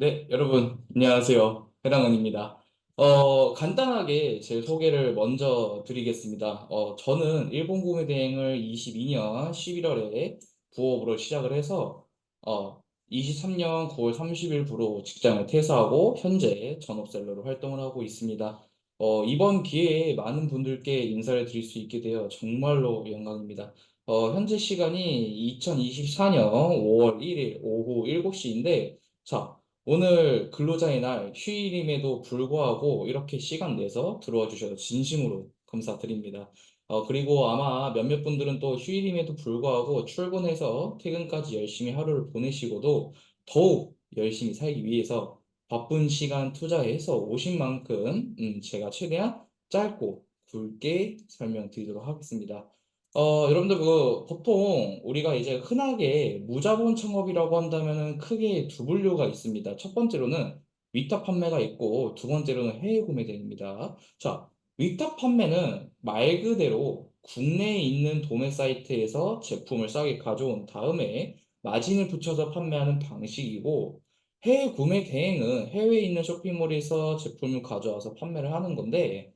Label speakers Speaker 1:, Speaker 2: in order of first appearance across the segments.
Speaker 1: 네, 여러분, 안녕하세요. 해당은입니다. 간단하게 제 소개를 먼저 드리겠습니다. 저는 일본 구매 대행을 22년 11월에 부업으로 시작을 해서, 23년 9월 30일부로 직장을 퇴사하고, 현재 전업셀러로 활동을 하고 있습니다. 이번 기회에 많은 분들께 인사를 드릴 수 있게 되어 정말로 영광입니다. 현재 시간이 2024년 5월 1일 오후 7시인데, 자, 오늘 근로자의 날 휴일임에도 불구하고 이렇게 시간 내서 들어와 주셔서 진심으로 감사드립니다. 그리고 아마 몇몇 분들은 또 휴일임에도 불구하고 출근해서 퇴근까지 열심히 하루를 보내시고도 더욱 열심히 살기 위해서 바쁜 시간 투자해서 오신 만큼 제가 최대한 짧고 굵게 설명드리도록 하겠습니다. 여러분들 보통 우리가 이제 흔하게 무자본 창업이라고 한다면은 크게 두 분류가 있습니다. 첫 번째로는 위탁 판매가 있고 두 번째로는 해외 구매 대행입니다. 자, 위탁 판매는 말 그대로 국내에 있는 도매 사이트에서 제품을 싸게 가져온 다음에 마진을 붙여서 판매하는 방식이고, 해외 구매 대행은 해외에 있는 쇼핑몰에서 제품을 가져와서 판매를 하는 건데,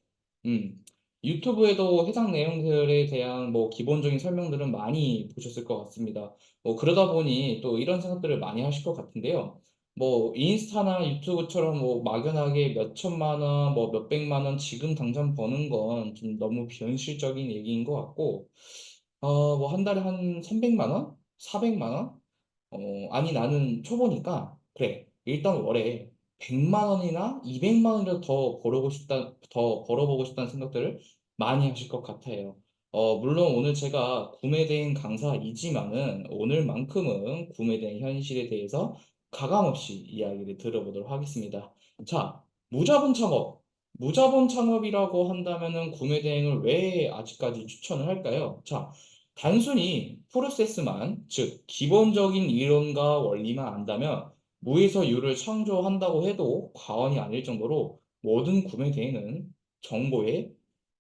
Speaker 1: 음, 유튜브에도 해당 내용들에 대한 뭐 기본적인 설명들은 많이 보셨을 것 같습니다. 그러다 보니 또 이런 생각들을 많이 하실 것 같은데요. 뭐 인스타나 유튜브처럼 뭐 막연하게 몇 천만 원, 뭐 몇 백만 원 지금 당장 버는 건 좀 너무 비현실적인 얘기인 것 같고, 뭐 한 달에 한 300만 원? 400만 원? 아니 나는 초보니까 그래. 일단 월에 100만 원이나 200만 원이라도 더 벌어보고 싶다는 생각들을 많이 하실 것 같아요. 물론 오늘 제가 구매대행 강사이지만은 오늘만큼은 구매대행 현실에 대해서 가감없이 이야기를 들어보도록 하겠습니다. 자, 무자본 창업. 무자본 창업이라고 한다면은 구매대행을 왜 아직까지 추천을 할까요? 자, 단순히 프로세스만, 즉, 기본적인 이론과 원리만 안다면 무에서 유를 창조한다고 해도 과언이 아닐 정도로 모든 구매 대행은 정보의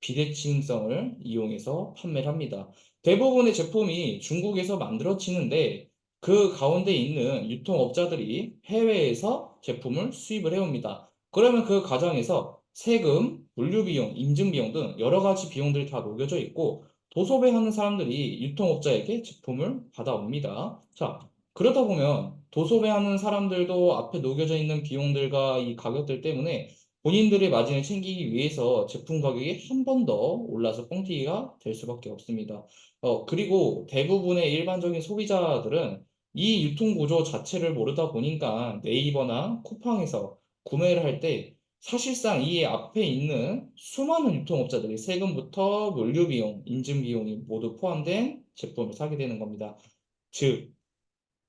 Speaker 1: 비대칭성을 이용해서 판매를 합니다. 대부분의 제품이 중국에서 만들어지는데 그 가운데 있는 유통업자들이 해외에서 제품을 수입을 해옵니다. 그러면 그 과정에서 세금, 물류비용, 인증비용 등 여러 가지 비용들이 다 녹여져 있고 도소매하는 사람들이 유통업자에게 제품을 받아옵니다. 자, 그러다 보면 도소매하는 사람들도 앞에 녹여져 있는 비용들과 이 가격들 때문에 본인들의 마진을 챙기기 위해서 제품 가격이 한 번 더 올라서 뻥튀기가 될 수밖에 없습니다. 그리고 대부분의 일반적인 소비자들은 이 유통 구조 자체를 모르다 보니까 네이버나 쿠팡에서 구매를 할 때 사실상 이 앞에 있는 수많은 유통업자들이 세금부터 물류비용, 인증비용이 모두 포함된 제품을 사게 되는 겁니다. 즉,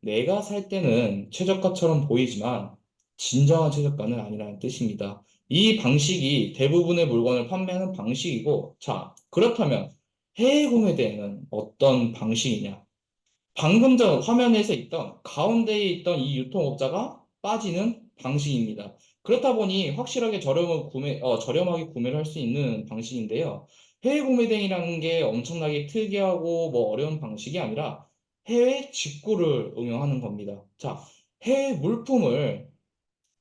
Speaker 1: 내가 살 때는 최저가처럼 보이지만 진정한 최저가는 아니라는 뜻입니다. 이 방식이 대부분의 물건을 판매하는 방식이고, 자, 그렇다면 해외 구매 대행은 어떤 방식이냐? 방금 전 화면에서 있던 가운데에 있던 이 유통업자가 빠지는 방식입니다. 그렇다 보니 확실하게 저렴하게 구매를 할 수 있는 방식인데요. 해외 구매 대행이라는 게 엄청나게 특이하고 뭐 어려운 방식이 아니라 해외 직구를 응용하는 겁니다. 자, 해외 물품을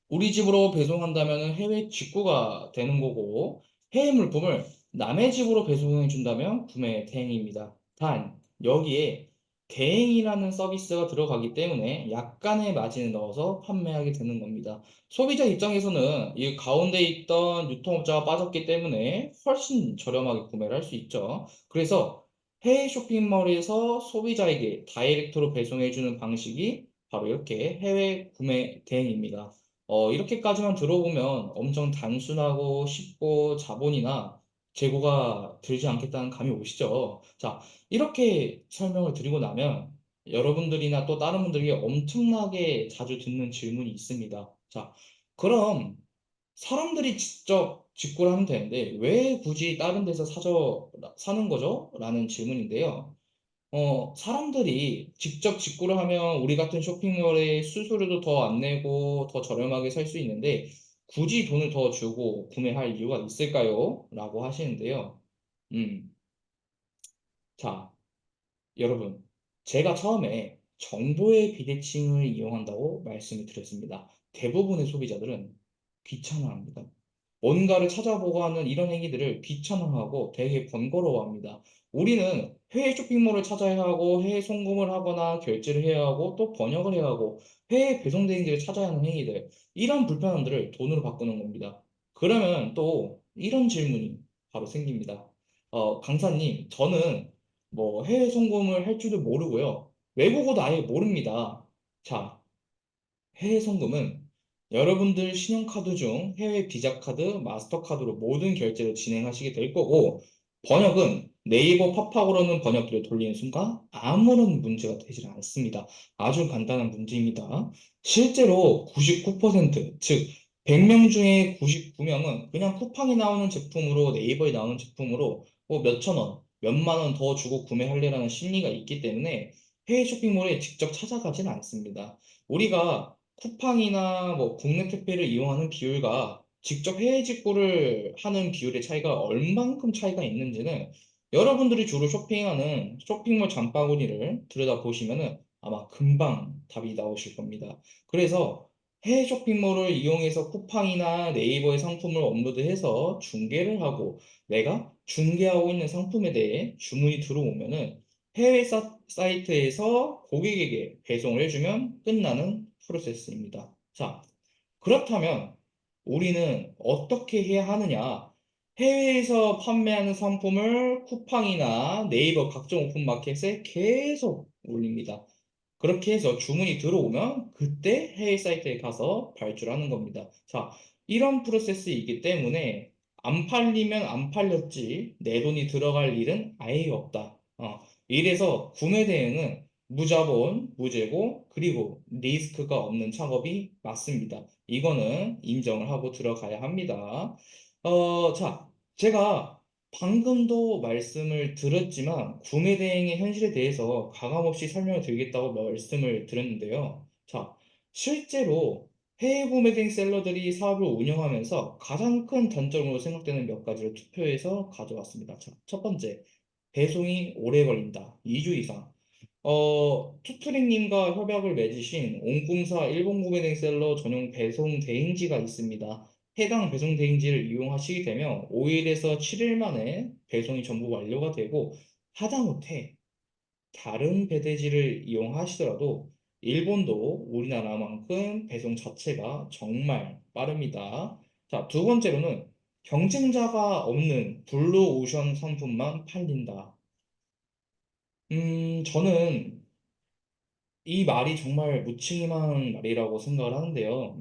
Speaker 1: 우리 집으로 배송한다면 해외 직구가 되는 거고, 해외 물품을 남의 집으로 배송해 준다면 구매 대행입니다. 단, 여기에 대행이라는 서비스가 들어가기 때문에 약간의 마진을 넣어서 판매하게 되는 겁니다. 소비자 입장에서는 이 가운데 있던 유통업자가 빠졌기 때문에 훨씬 저렴하게 구매를 할 수 있죠. 그래서 해외 쇼핑몰에서 소비자에게 다이렉트로 배송해 주는 방식이 바로 이렇게 해외 구매 대행입니다. 이렇게까지만 들어보면 엄청 단순하고 쉽고 자본이나 재고가 들지 않겠다는 감이 오시죠? 자, 이렇게 설명을 드리고 나면 여러분들이나 또 다른 분들이 엄청나게 자주 듣는 질문이 있습니다. 자, 그럼 사람들이 직접 직구를 하면 되는데 왜 굳이 다른 데서 사는 거죠? 라는 질문인데요. 사람들이 직접 직구를 하면 우리 같은 쇼핑몰에 수수료도 더 안 내고 더 저렴하게 살 수 있는데 굳이 돈을 더 주고 구매할 이유가 있을까요? 라고 하시는데요. 음, 자, 여러분, 제가 처음에 정보의 비대칭을 이용한다고 말씀을 드렸습니다. 대부분의 소비자들은 귀찮아합니다. 뭔가를 찾아보고 하는 이런 행위들을 귀찮아하고 되게 번거로워합니다. 우리는 해외 쇼핑몰을 찾아야 하고 해외 송금을 하거나 결제를 해야 하고 또 번역을 해야 하고 해외 배송 대행지를 찾아야 하는 행위들, 이런 불편함들을 돈으로 바꾸는 겁니다. 그러면 또 이런 질문이 바로 생깁니다. 강사님, 저는 뭐 해외 송금을 할 줄도 모르고요. 외국어도 아예 모릅니다. 자, 해외 송금은 여러분들 신용카드 중 해외 비자카드, 마스터카드로 모든 결제를 진행하시게 될 거고, 번역은 네이버 팝하고로는 번역기를 돌리는 순간 아무런 문제가 되질 않습니다. 아주 간단한 문제입니다. 실제로 99%, 즉 100명 중에 99명은 그냥 쿠팡에 나오는 제품으로, 네이버에 나오는 제품으로 뭐 몇천 원, 몇만 원 더 주고 구매할래라는 심리가 있기 때문에 해외 쇼핑몰에 직접 찾아가진 않습니다. 우리가 쿠팡이나 뭐 국내 택배를 이용하는 비율과 직접 해외 직구를 하는 비율의 차이가 얼만큼 차이가 있는지는 여러분들이 주로 쇼핑하는 쇼핑몰 장바구니를 들여다보시면은 아마 금방 답이 나오실 겁니다. 그래서 해외 쇼핑몰을 이용해서 쿠팡이나 네이버의 상품을 업로드해서 중개를 하고 내가 중개하고 있는 상품에 대해 주문이 들어오면은 해외 사이트에서 고객에게 배송을 해주면 끝나는 프로세스입니다. 자, 그렇다면 우리는 어떻게 해야 하느냐? 해외에서 판매하는 상품을 쿠팡이나 네이버 각종 오픈마켓에 계속 올립니다. 그렇게 해서 주문이 들어오면 그때 해외 사이트에 가서 발주하는 겁니다. 자, 이런 프로세스이기 때문에 안 팔리면 안 팔렸지 내 돈이 들어갈 일은 아예 없다. 이래서 구매 대행은 무자본, 무재고, 그리고 리스크가 없는 작업이 맞습니다. 이거는 인정을 하고 들어가야 합니다. 자, 제가 방금도 말씀을 드렸지만 구매 대행의 현실에 대해서 가감없이 설명을 드리겠다고 말씀을 드렸는데요. 자, 실제로 해외 구매 대행 셀러들이 사업을 운영하면서 가장 큰 단점으로 생각되는 몇 가지를 투표해서 가져왔습니다. 자, 첫 번째, 배송이 오래 걸린다. 2주 이상. 투트링님과 협약을 맺으신 옹꿈사 일본 구매대행 셀러 전용 배송 대행지가 있습니다. 해당 배송 대행지를 이용하시게 되면 5일에서 7일 만에 배송이 전부 완료가 되고, 하다못해 다른 배대지를 이용하시더라도 일본도 우리나라만큼 배송 자체가 정말 빠릅니다. 자, 두 번째로는 경쟁자가 없는 블루오션 상품만 팔린다. 저는 이 말이 정말 무책임한 말이라고 생각을 하는데요.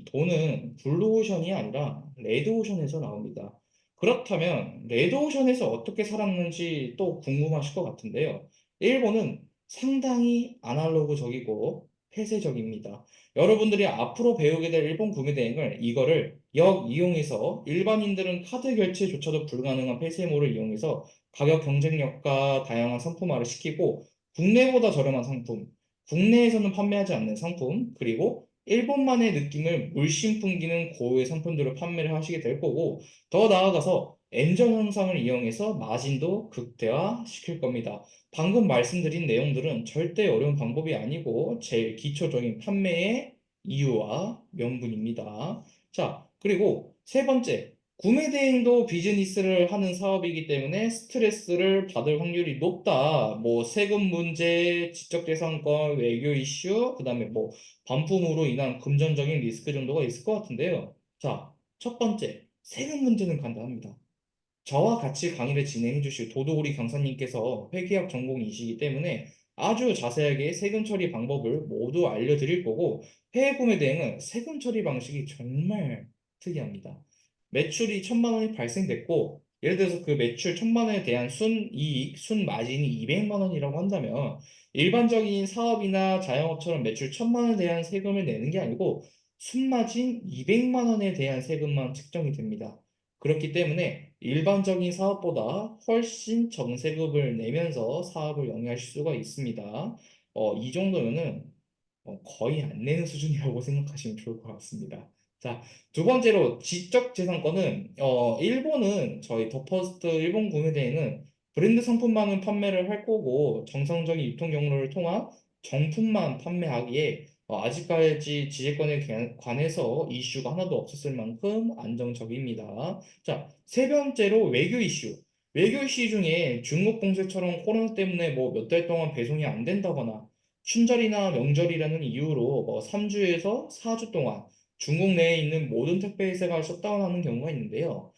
Speaker 1: 돈은 블루오션이 아니라 레드오션에서 나옵니다. 그렇다면 레드오션에서 어떻게 살았는지 또 궁금하실 것 같은데요. 일본은 상당히 아날로그적이고 폐쇄적입니다. 여러분들이 앞으로 배우게 될 일본 구매 대행을 이거를 역이용해서 일반인들은 카드 결제조차도 불가능한 폐쇄몰을 이용해서 가격 경쟁력과 다양한 상품화를 시키고 국내보다 저렴한 상품, 국내에서는 판매하지 않는 상품, 그리고 일본만의 느낌을 물씬 풍기는 고유의 상품들을 판매를 하시게 될 거고, 더 나아가서 엔저 현상을 이용해서 마진도 극대화시킬 겁니다. 방금 말씀드린 내용들은 절대 어려운 방법이 아니고 제일 기초적인 판매의 이유와 명분입니다. 자, 그리고 세 번째, 구매 대행도 비즈니스를 하는 사업이기 때문에 스트레스를 받을 확률이 높다. 뭐 세금 문제, 지적재산권, 외교 이슈, 그다음에 뭐 반품으로 인한 금전적인 리스크 정도가 있을 것 같은데요. 자, 첫 번째, 세금 문제는 간단합니다. 저와 같이 강의를 진행해 주실 도도우리 강사님께서 회계학 전공이시기 때문에 아주 자세하게 세금 처리 방법을 모두 알려드릴 거고, 해외 구매 대행은 세금 처리 방식이 정말 특이합니다. 매출이 1,000만 원이 발생됐고, 예를 들어서 그 매출 1,000만 원에 대한 순이익, 순마진이 200만 원이라고 한다면 일반적인 사업이나 자영업처럼 매출 1,000만 원에 대한 세금을 내는 게 아니고 순마진 200만 원에 대한 세금만 측정이 됩니다. 그렇기 때문에 일반적인 사업보다 훨씬 정세금을 내면서 사업을 영위하실 수가 있습니다. 이 정도면은 거의 안 내는 수준이라고 생각하시면 좋을 것 같습니다. 자, 두 번째로 지적재산권은 일본은 저희 더퍼스트 일본 구매대행은 브랜드 상품만은 판매를 할 거고 정상적인 유통 경로를 통한 정품만 판매하기에 아직까지 지재권에 관해서 이슈가 하나도 없었을 만큼 안정적입니다. 자, 세 번째로 외교 이슈. 외교 이슈 중에 중국 봉쇄처럼 코로나 때문에 뭐 몇 달 동안 배송이 안 된다거나 춘절이나 명절이라는 이유로 뭐 3주에서 4주 동안 중국 내에 있는 모든 택배 회사가 셧다운하는 경우가 있는데요.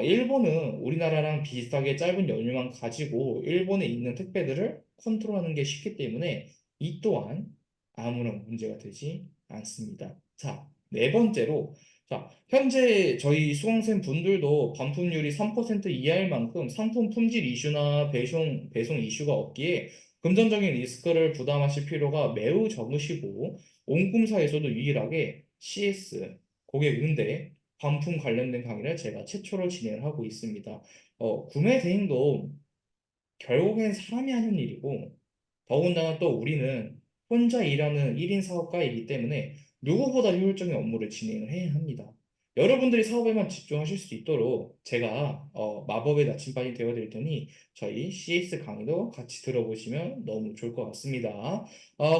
Speaker 1: 일본은 우리나라랑 비슷하게 짧은 연휴만 가지고 일본에 있는 택배들을 컨트롤하는 게 쉽기 때문에 이 또한 아무런 문제가 되지 않습니다. 자, 네 번째로, 자, 현재 저희 수강생 분들도 반품률이 3% 이하일 만큼 상품 품질 이슈나 배송 이슈가 없기에 금전적인 리스크를 부담하실 필요가 매우 적으시고, 온꿈사에서도 유일하게 CS, 고객 응대, 반품 관련된 강의를 제가 최초로 진행을 하고 있습니다. 구매 대행도 결국엔 사람이 하는 일이고, 더군다나 또 우리는 혼자 일하는 1인 사업가이기 때문에 누구보다 효율적인 업무를 진행을 해야 합니다. 여러분들이 사업에만 집중하실 수 있도록 제가 마법의 나침반이 되어드릴 테니 저희 CS 강의도 같이 들어보시면 너무 좋을 것 같습니다.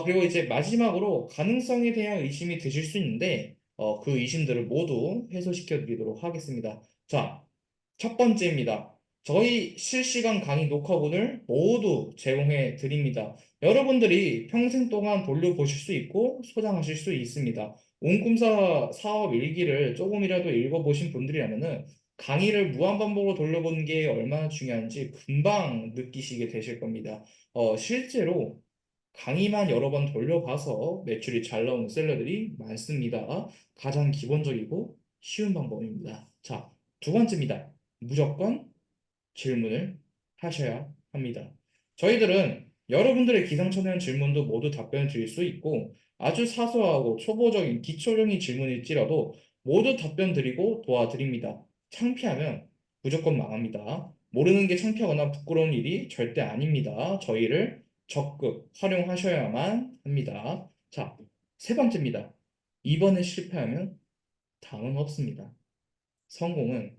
Speaker 1: 그리고 이제 마지막으로 가능성에 대한 의심이 드실 수 있는데 그 의심들을 모두 해소시켜 드리도록 하겠습니다. 자, 첫 번째입니다. 저희 실시간 강의 녹화본을 모두 제공해 드립니다. 여러분들이 평생 동안 돌려보실 수 있고 소장하실 수 있습니다. 온꿈사 사업 일기를 조금이라도 읽어보신 분들이라면은 강의를 무한반복으로 돌려보는 게 얼마나 중요한지 금방 느끼시게 되실 겁니다. 실제로 강의만 여러 번 돌려봐서 매출이 잘 나오는 셀러들이 많습니다. 가장 기본적이고 쉬운 방법입니다. 자, 두 번째입니다. 무조건 질문을 하셔야 합니다. 저희들은 여러분들의 기상천외한 질문도 모두 답변을 드릴 수 있고 아주 사소하고 초보적인 기초적인 질문일지라도 모두 답변 드리고 도와드립니다. 창피하면 무조건 망합니다. 모르는 게 창피하거나 부끄러운 일이 절대 아닙니다. 저희를 적극 활용하셔야만 합니다. 자, 세 번째입니다. 이번에 실패하면 다음은 없습니다. 성공은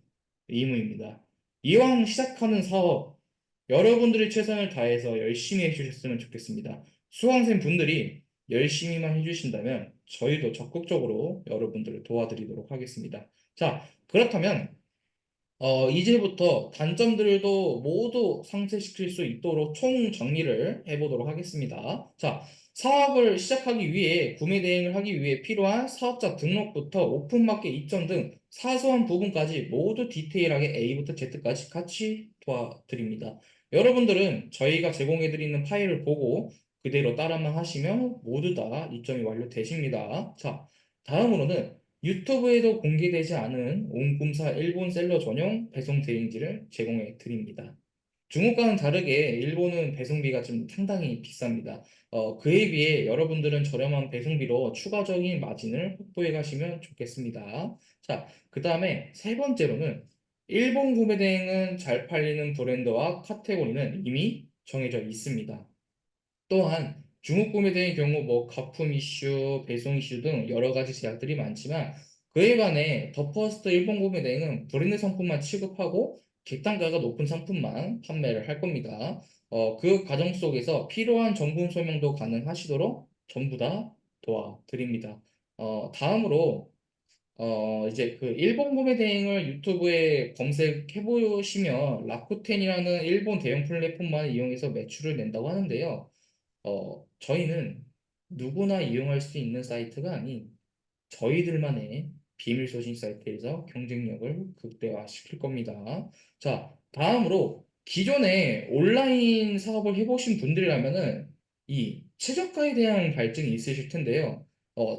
Speaker 1: 의무입니다. 이왕 시작하는 사업, 여러분들이 최선을 다해서 열심히 해주셨으면 좋겠습니다. 수강생 분들이 열심히만 해주신다면 저희도 적극적으로 여러분들을 도와드리도록 하겠습니다. 자, 그렇다면 이제부터 단점들도 모두 상쇄시킬 수 있도록 총 정리를 해보도록 하겠습니다. 자, 사업을 시작하기 위해 구매 대행을 하기 위해 필요한 사업자 등록부터 오픈마켓 입점 등 사소한 부분까지 모두 디테일하게 A부터 Z까지 같이 도와드립니다. 여러분들은 저희가 제공해드리는 파일을 보고 그대로 따라만 하시면 모두 다 입점이 완료되십니다. 자, 다음으로는 유튜브에도 공개되지 않은 온꿈사 일본 셀러 전용 배송 대행지를 제공해 드립니다. 중국과는 다르게 일본은 배송비가 좀 상당히 비쌉니다. 그에 비해 여러분들은 저렴한 배송비로 추가적인 마진을 확보해 가시면 좋겠습니다. 자, 그 다음에 세 번째로는 일본 구매 대행은 잘 팔리는 브랜드와 카테고리는 이미 정해져 있습니다. 또한 중국 구매대의 경우 뭐 가품 이슈, 배송 이슈 등 여러 가지 제약들이 많지만 그에 반해 더 퍼스트 일본 구매대행은 브랜드 상품만 취급하고 객단가가 높은 상품만 판매를 할 겁니다. 그 과정 속에서 필요한 정보 설명도 가능하시도록 전부 다 도와드립니다. 다음으로 이제 그 일본 구매 대행을 유튜브에 검색해 보시면 라쿠텐이라는 일본 대형 플랫폼만 이용해서 매출을 낸다고 하는데요. 저희는 누구나 이용할 수 있는 사이트가 아닌 저희들만의 비밀 소싱 사이트에서 경쟁력을 극대화시킬 겁니다. 자, 다음으로 기존에 온라인 사업을 해보신 분들이라면은 이 최저가에 대한 갈증이 있으실 텐데요.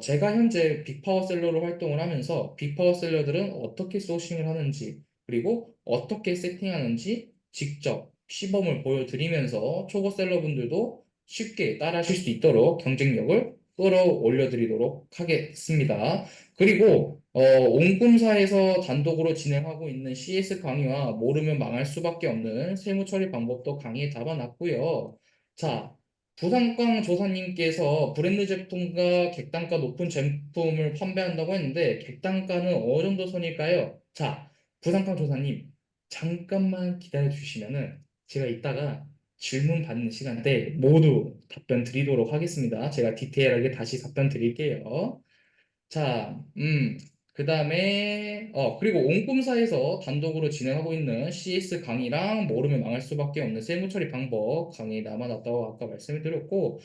Speaker 1: 제가 현재 빅파워 셀러로 활동을 하면서 빅파워 셀러들은 어떻게 소싱을 하는지 그리고 어떻게 세팅하는지 직접 시범을 보여드리면서 초보 셀러분들도 쉽게 따라하실 수 있도록 경쟁력을 끌어올려 드리도록 하겠습니다. 그리고 온꿈사에서 단독으로 진행하고 있는 CS 강의와 모르면 망할 수밖에 없는 세무 처리 방법도 강의에 담아놨고요. 자, 부산광 조사님께서 브랜드 제품과 객단가 높은 제품을 판매한다고 했는데 객단가는 어느 정도 선일까요? 자, 부산광 조사님 잠깐만 기다려 주시면은 제가 이따가 질문 받는 시간 때 모두 답변 드리도록 하겠습니다. 제가 디테일하게 다시 답변 드릴게요. 자, 그 다음에, 그리고 온꿈사에서 단독으로 진행하고 있는 CS 강의랑 모르면 망할 수밖에 없는 세무처리 방법 강의 남아났다고 아까 말씀을 드렸고,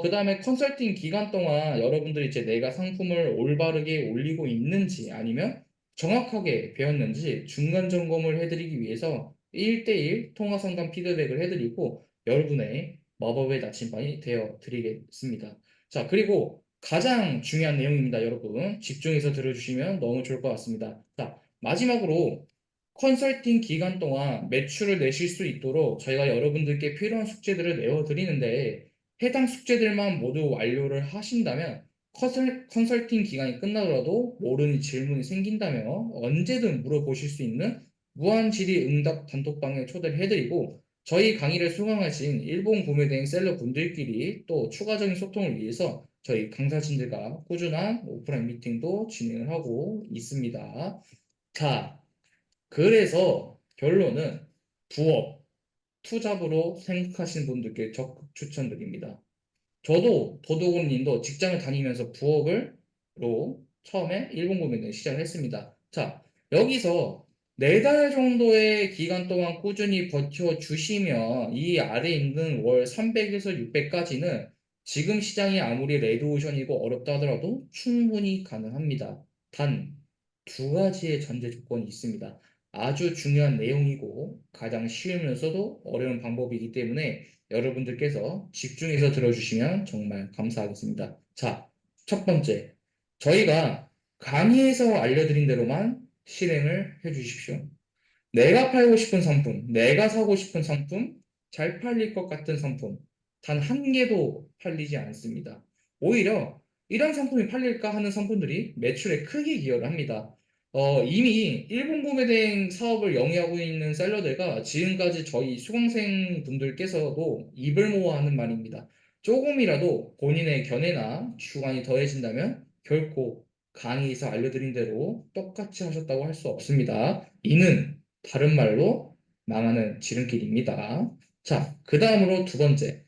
Speaker 1: 그 다음에 컨설팅 기간 동안 여러분들이 이제 내가 상품을 올바르게 올리고 있는지 아니면 정확하게 배웠는지 중간 점검을 해드리기 위해서 1대1 통화 상담 피드백을 해드리고 여러분의 마법의 나침반이 되어 드리겠습니다. 자, 그리고 가장 중요한 내용입니다, 여러분. 집중해서 들어주시면 너무 좋을 것 같습니다. 자, 마지막으로 컨설팅 기간 동안 매출을 내실 수 있도록 저희가 여러분들께 필요한 숙제들을 내어드리는데 해당 숙제들만 모두 완료를 하신다면 컨설팅 기간이 끝나더라도 모르는 질문이 생긴다면 언제든 물어보실 수 있는 무한질의 응답 단톡방에 초대를 해드리고 저희 강의를 수강하신 일본 구매대행 셀러 분들끼리 또 추가적인 소통을 위해서 저희 강사진들과 꾸준한 오프라인 미팅도 진행을 하고 있습니다. 자, 그래서 결론은 부업, 투잡으로 생각하시는 분들께 적극 추천드립니다. 저도 도도군님도 직장을 다니면서 부업을로 처음에 일본 구매를 시작을 했습니다. 자, 여기서 4달 정도의 기간 동안 꾸준히 버텨주시면 이 아래 있는 월 300에서 600까지는 지금 시장이 아무리 레드오션이고 어렵다 하더라도 충분히 가능합니다. 단 2가지의 전제 조건이 있습니다. 아주 중요한 내용이고 가장 쉬우면서도 어려운 방법이기 때문에 여러분들께서 집중해서 들어주시면 정말 감사하겠습니다. 자, 첫 번째, 저희가 강의에서 알려드린 대로만 실행을 해주십시오. 내가 팔고 싶은 상품, 내가 사고 싶은 상품, 잘 팔릴 것 같은 상품, 단 한 개도 팔리지 않습니다. 오히려 이런 상품이 팔릴까 하는 상품들이 매출에 크게 기여를 합니다. 이미 일본 구매대행 사업을 영위하고 있는 셀러들과 지금까지 저희 수강생 분들께서도 입을 모아 하는 말입니다. 조금이라도 본인의 견해나 주관이 더해진다면 결코 강의에서 알려드린 대로 똑같이 하셨다고 할 수 없습니다. 이는 다른 말로 망하는 지름길입니다. 자, 그 다음으로 2번째.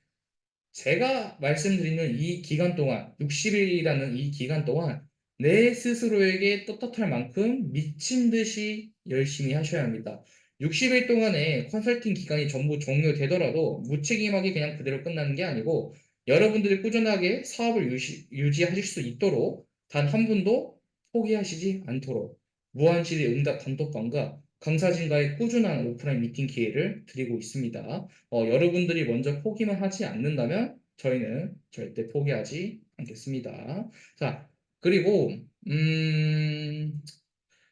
Speaker 1: 제가 말씀드리는 이 기간 동안, 60일이라는 이 기간 동안 내 스스로에게 떳떳할 만큼 미친 듯이 열심히 하셔야 합니다. 60일 동안의 컨설팅 기간이 전부 종료되더라도 무책임하게 그냥 그대로 끝나는 게 아니고 여러분들이 꾸준하게 사업을 유지하실 수 있도록 단 한 분도 포기하시지 않도록 무한실의 응답 단톡방과 강사진과의 꾸준한 오프라인 미팅 기회를 드리고 있습니다. 여러분들이 먼저 포기만 하지 않는다면 저희는 절대 포기하지 않겠습니다. 자, 그리고,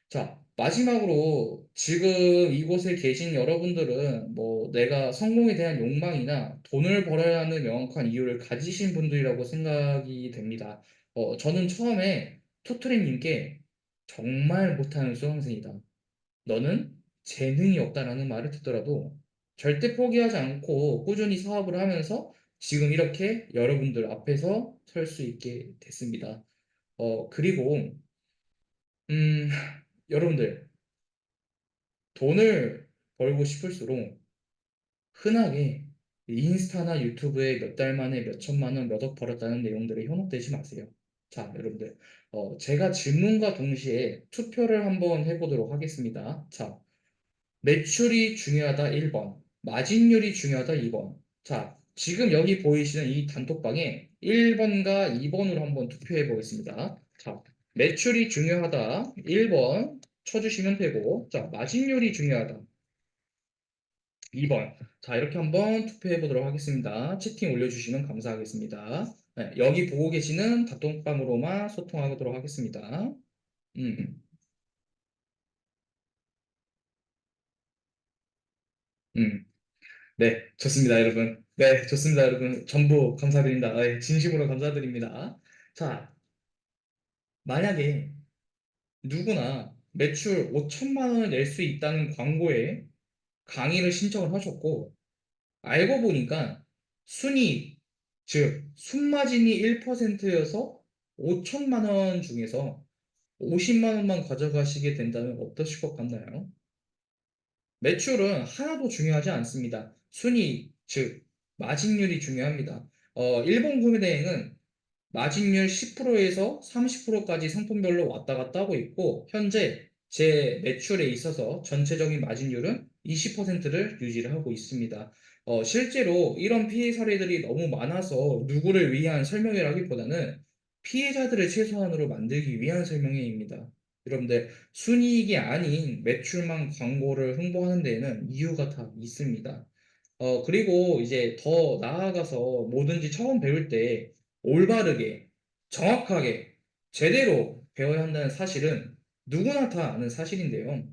Speaker 1: 자, 마지막으로 지금 이곳에 계신 여러분들은 뭐 내가 성공에 대한 욕망이나 돈을 벌어야 하는 명확한 이유를 가지신 분들이라고 생각이 됩니다. 저는 처음에 토트랙님께 정말 못하는 수강생이다. 너는 재능이 없다라는 말을 듣더라도 절대 포기하지 않고 꾸준히 사업을 하면서 지금 이렇게 여러분들 앞에서 설 수 있게 됐습니다. 그리고, 음, 여러분들, 돈을 벌고 싶을수록 흔하게 인스타나 유튜브에 몇 달 만에 몇 천만 원, 몇 억 벌었다는 내용들에 현혹되지 마세요. 자, 여러분들, 제가 질문과 동시에 투표를 한번 해보도록 하겠습니다. 자, 매출이 중요하다 1번, 마진율이 중요하다 2번. 자, 지금 여기 보이시는 이 단톡방에 1번과 2번으로 한번 투표해 보겠습니다. 자, 매출이 중요하다 1번 쳐주시면 되고, 자, 마진율이 중요하다 2번. 자, 이렇게 한번 투표해 보도록 하겠습니다. 채팅 올려주시면 감사하겠습니다. 네, 여기 보고 계시는 단톡방으로만 소통하도록 하겠습니다. 음, 음. 네, 좋습니다, 여러분. 네, 좋습니다, 여러분. 전부 감사드립니다. 네, 진심으로 감사드립니다. 자, 만약에 누구나 매출 5천만 원을 낼 수 있다는 광고에 강의를 신청을 하셨고, 알고 보니까 순이익, 즉, 순마진이 1%여서 5천만 원 중에서 50만 원만 가져가시게 된다면 어떠실 것 같나요? 매출은 하나도 중요하지 않습니다. 순이익, 즉 마진율이 중요합니다. 일본 구매 대행은 마진율 10%에서 30%까지 상품별로 왔다 갔다 하고 있고, 현재 제 매출에 있어서 전체적인 마진율은 20%를 유지를 하고 있습니다. 실제로 이런 피해 사례들이 너무 많아서 누구를 위한 설명회라기보다는 피해자들을 최소한으로 만들기 위한 설명회입니다. 여러분들, 순이익이 아닌 매출만 광고를 홍보하는 데에는 이유가 다 있습니다. 그리고 이제 더 나아가서 뭐든지 처음 배울 때 올바르게, 정확하게, 제대로 배워야 한다는 사실은 누구나 다 아는 사실인데요.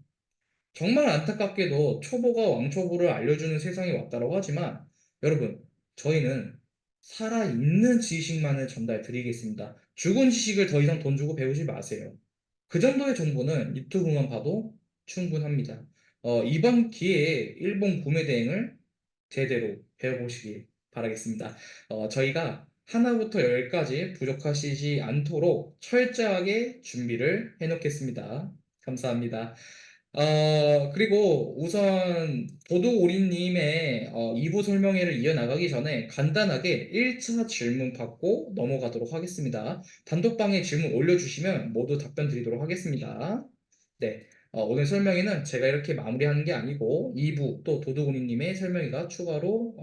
Speaker 1: 정말 안타깝게도 초보가 왕초보를 알려주는 세상이 왔다고 하지만 여러분, 저희는 살아있는 지식만을 전달 드리겠습니다. 죽은 지식을 더 이상 돈 주고 배우지 마세요. 그 정도의 정보는 유튜브만 봐도 충분합니다. 이번 기회에 일본 구매 대행을 제대로 배워보시길 바라겠습니다. 저희가 하나부터 열까지 부족하시지 않도록 철저하게 준비를 해놓겠습니다. 감사합니다. 그리고 우선 도둑오리님의 2부 설명회를 이어나가기 전에 간단하게 1차 질문 받고 넘어가도록 하겠습니다. 단톡방에 질문 올려주시면 모두 답변 드리도록 하겠습니다. 네. 오늘 설명회는 제가 이렇게 마무리하는 게 아니고 2부 또 도둑오리님의 설명회가 추가로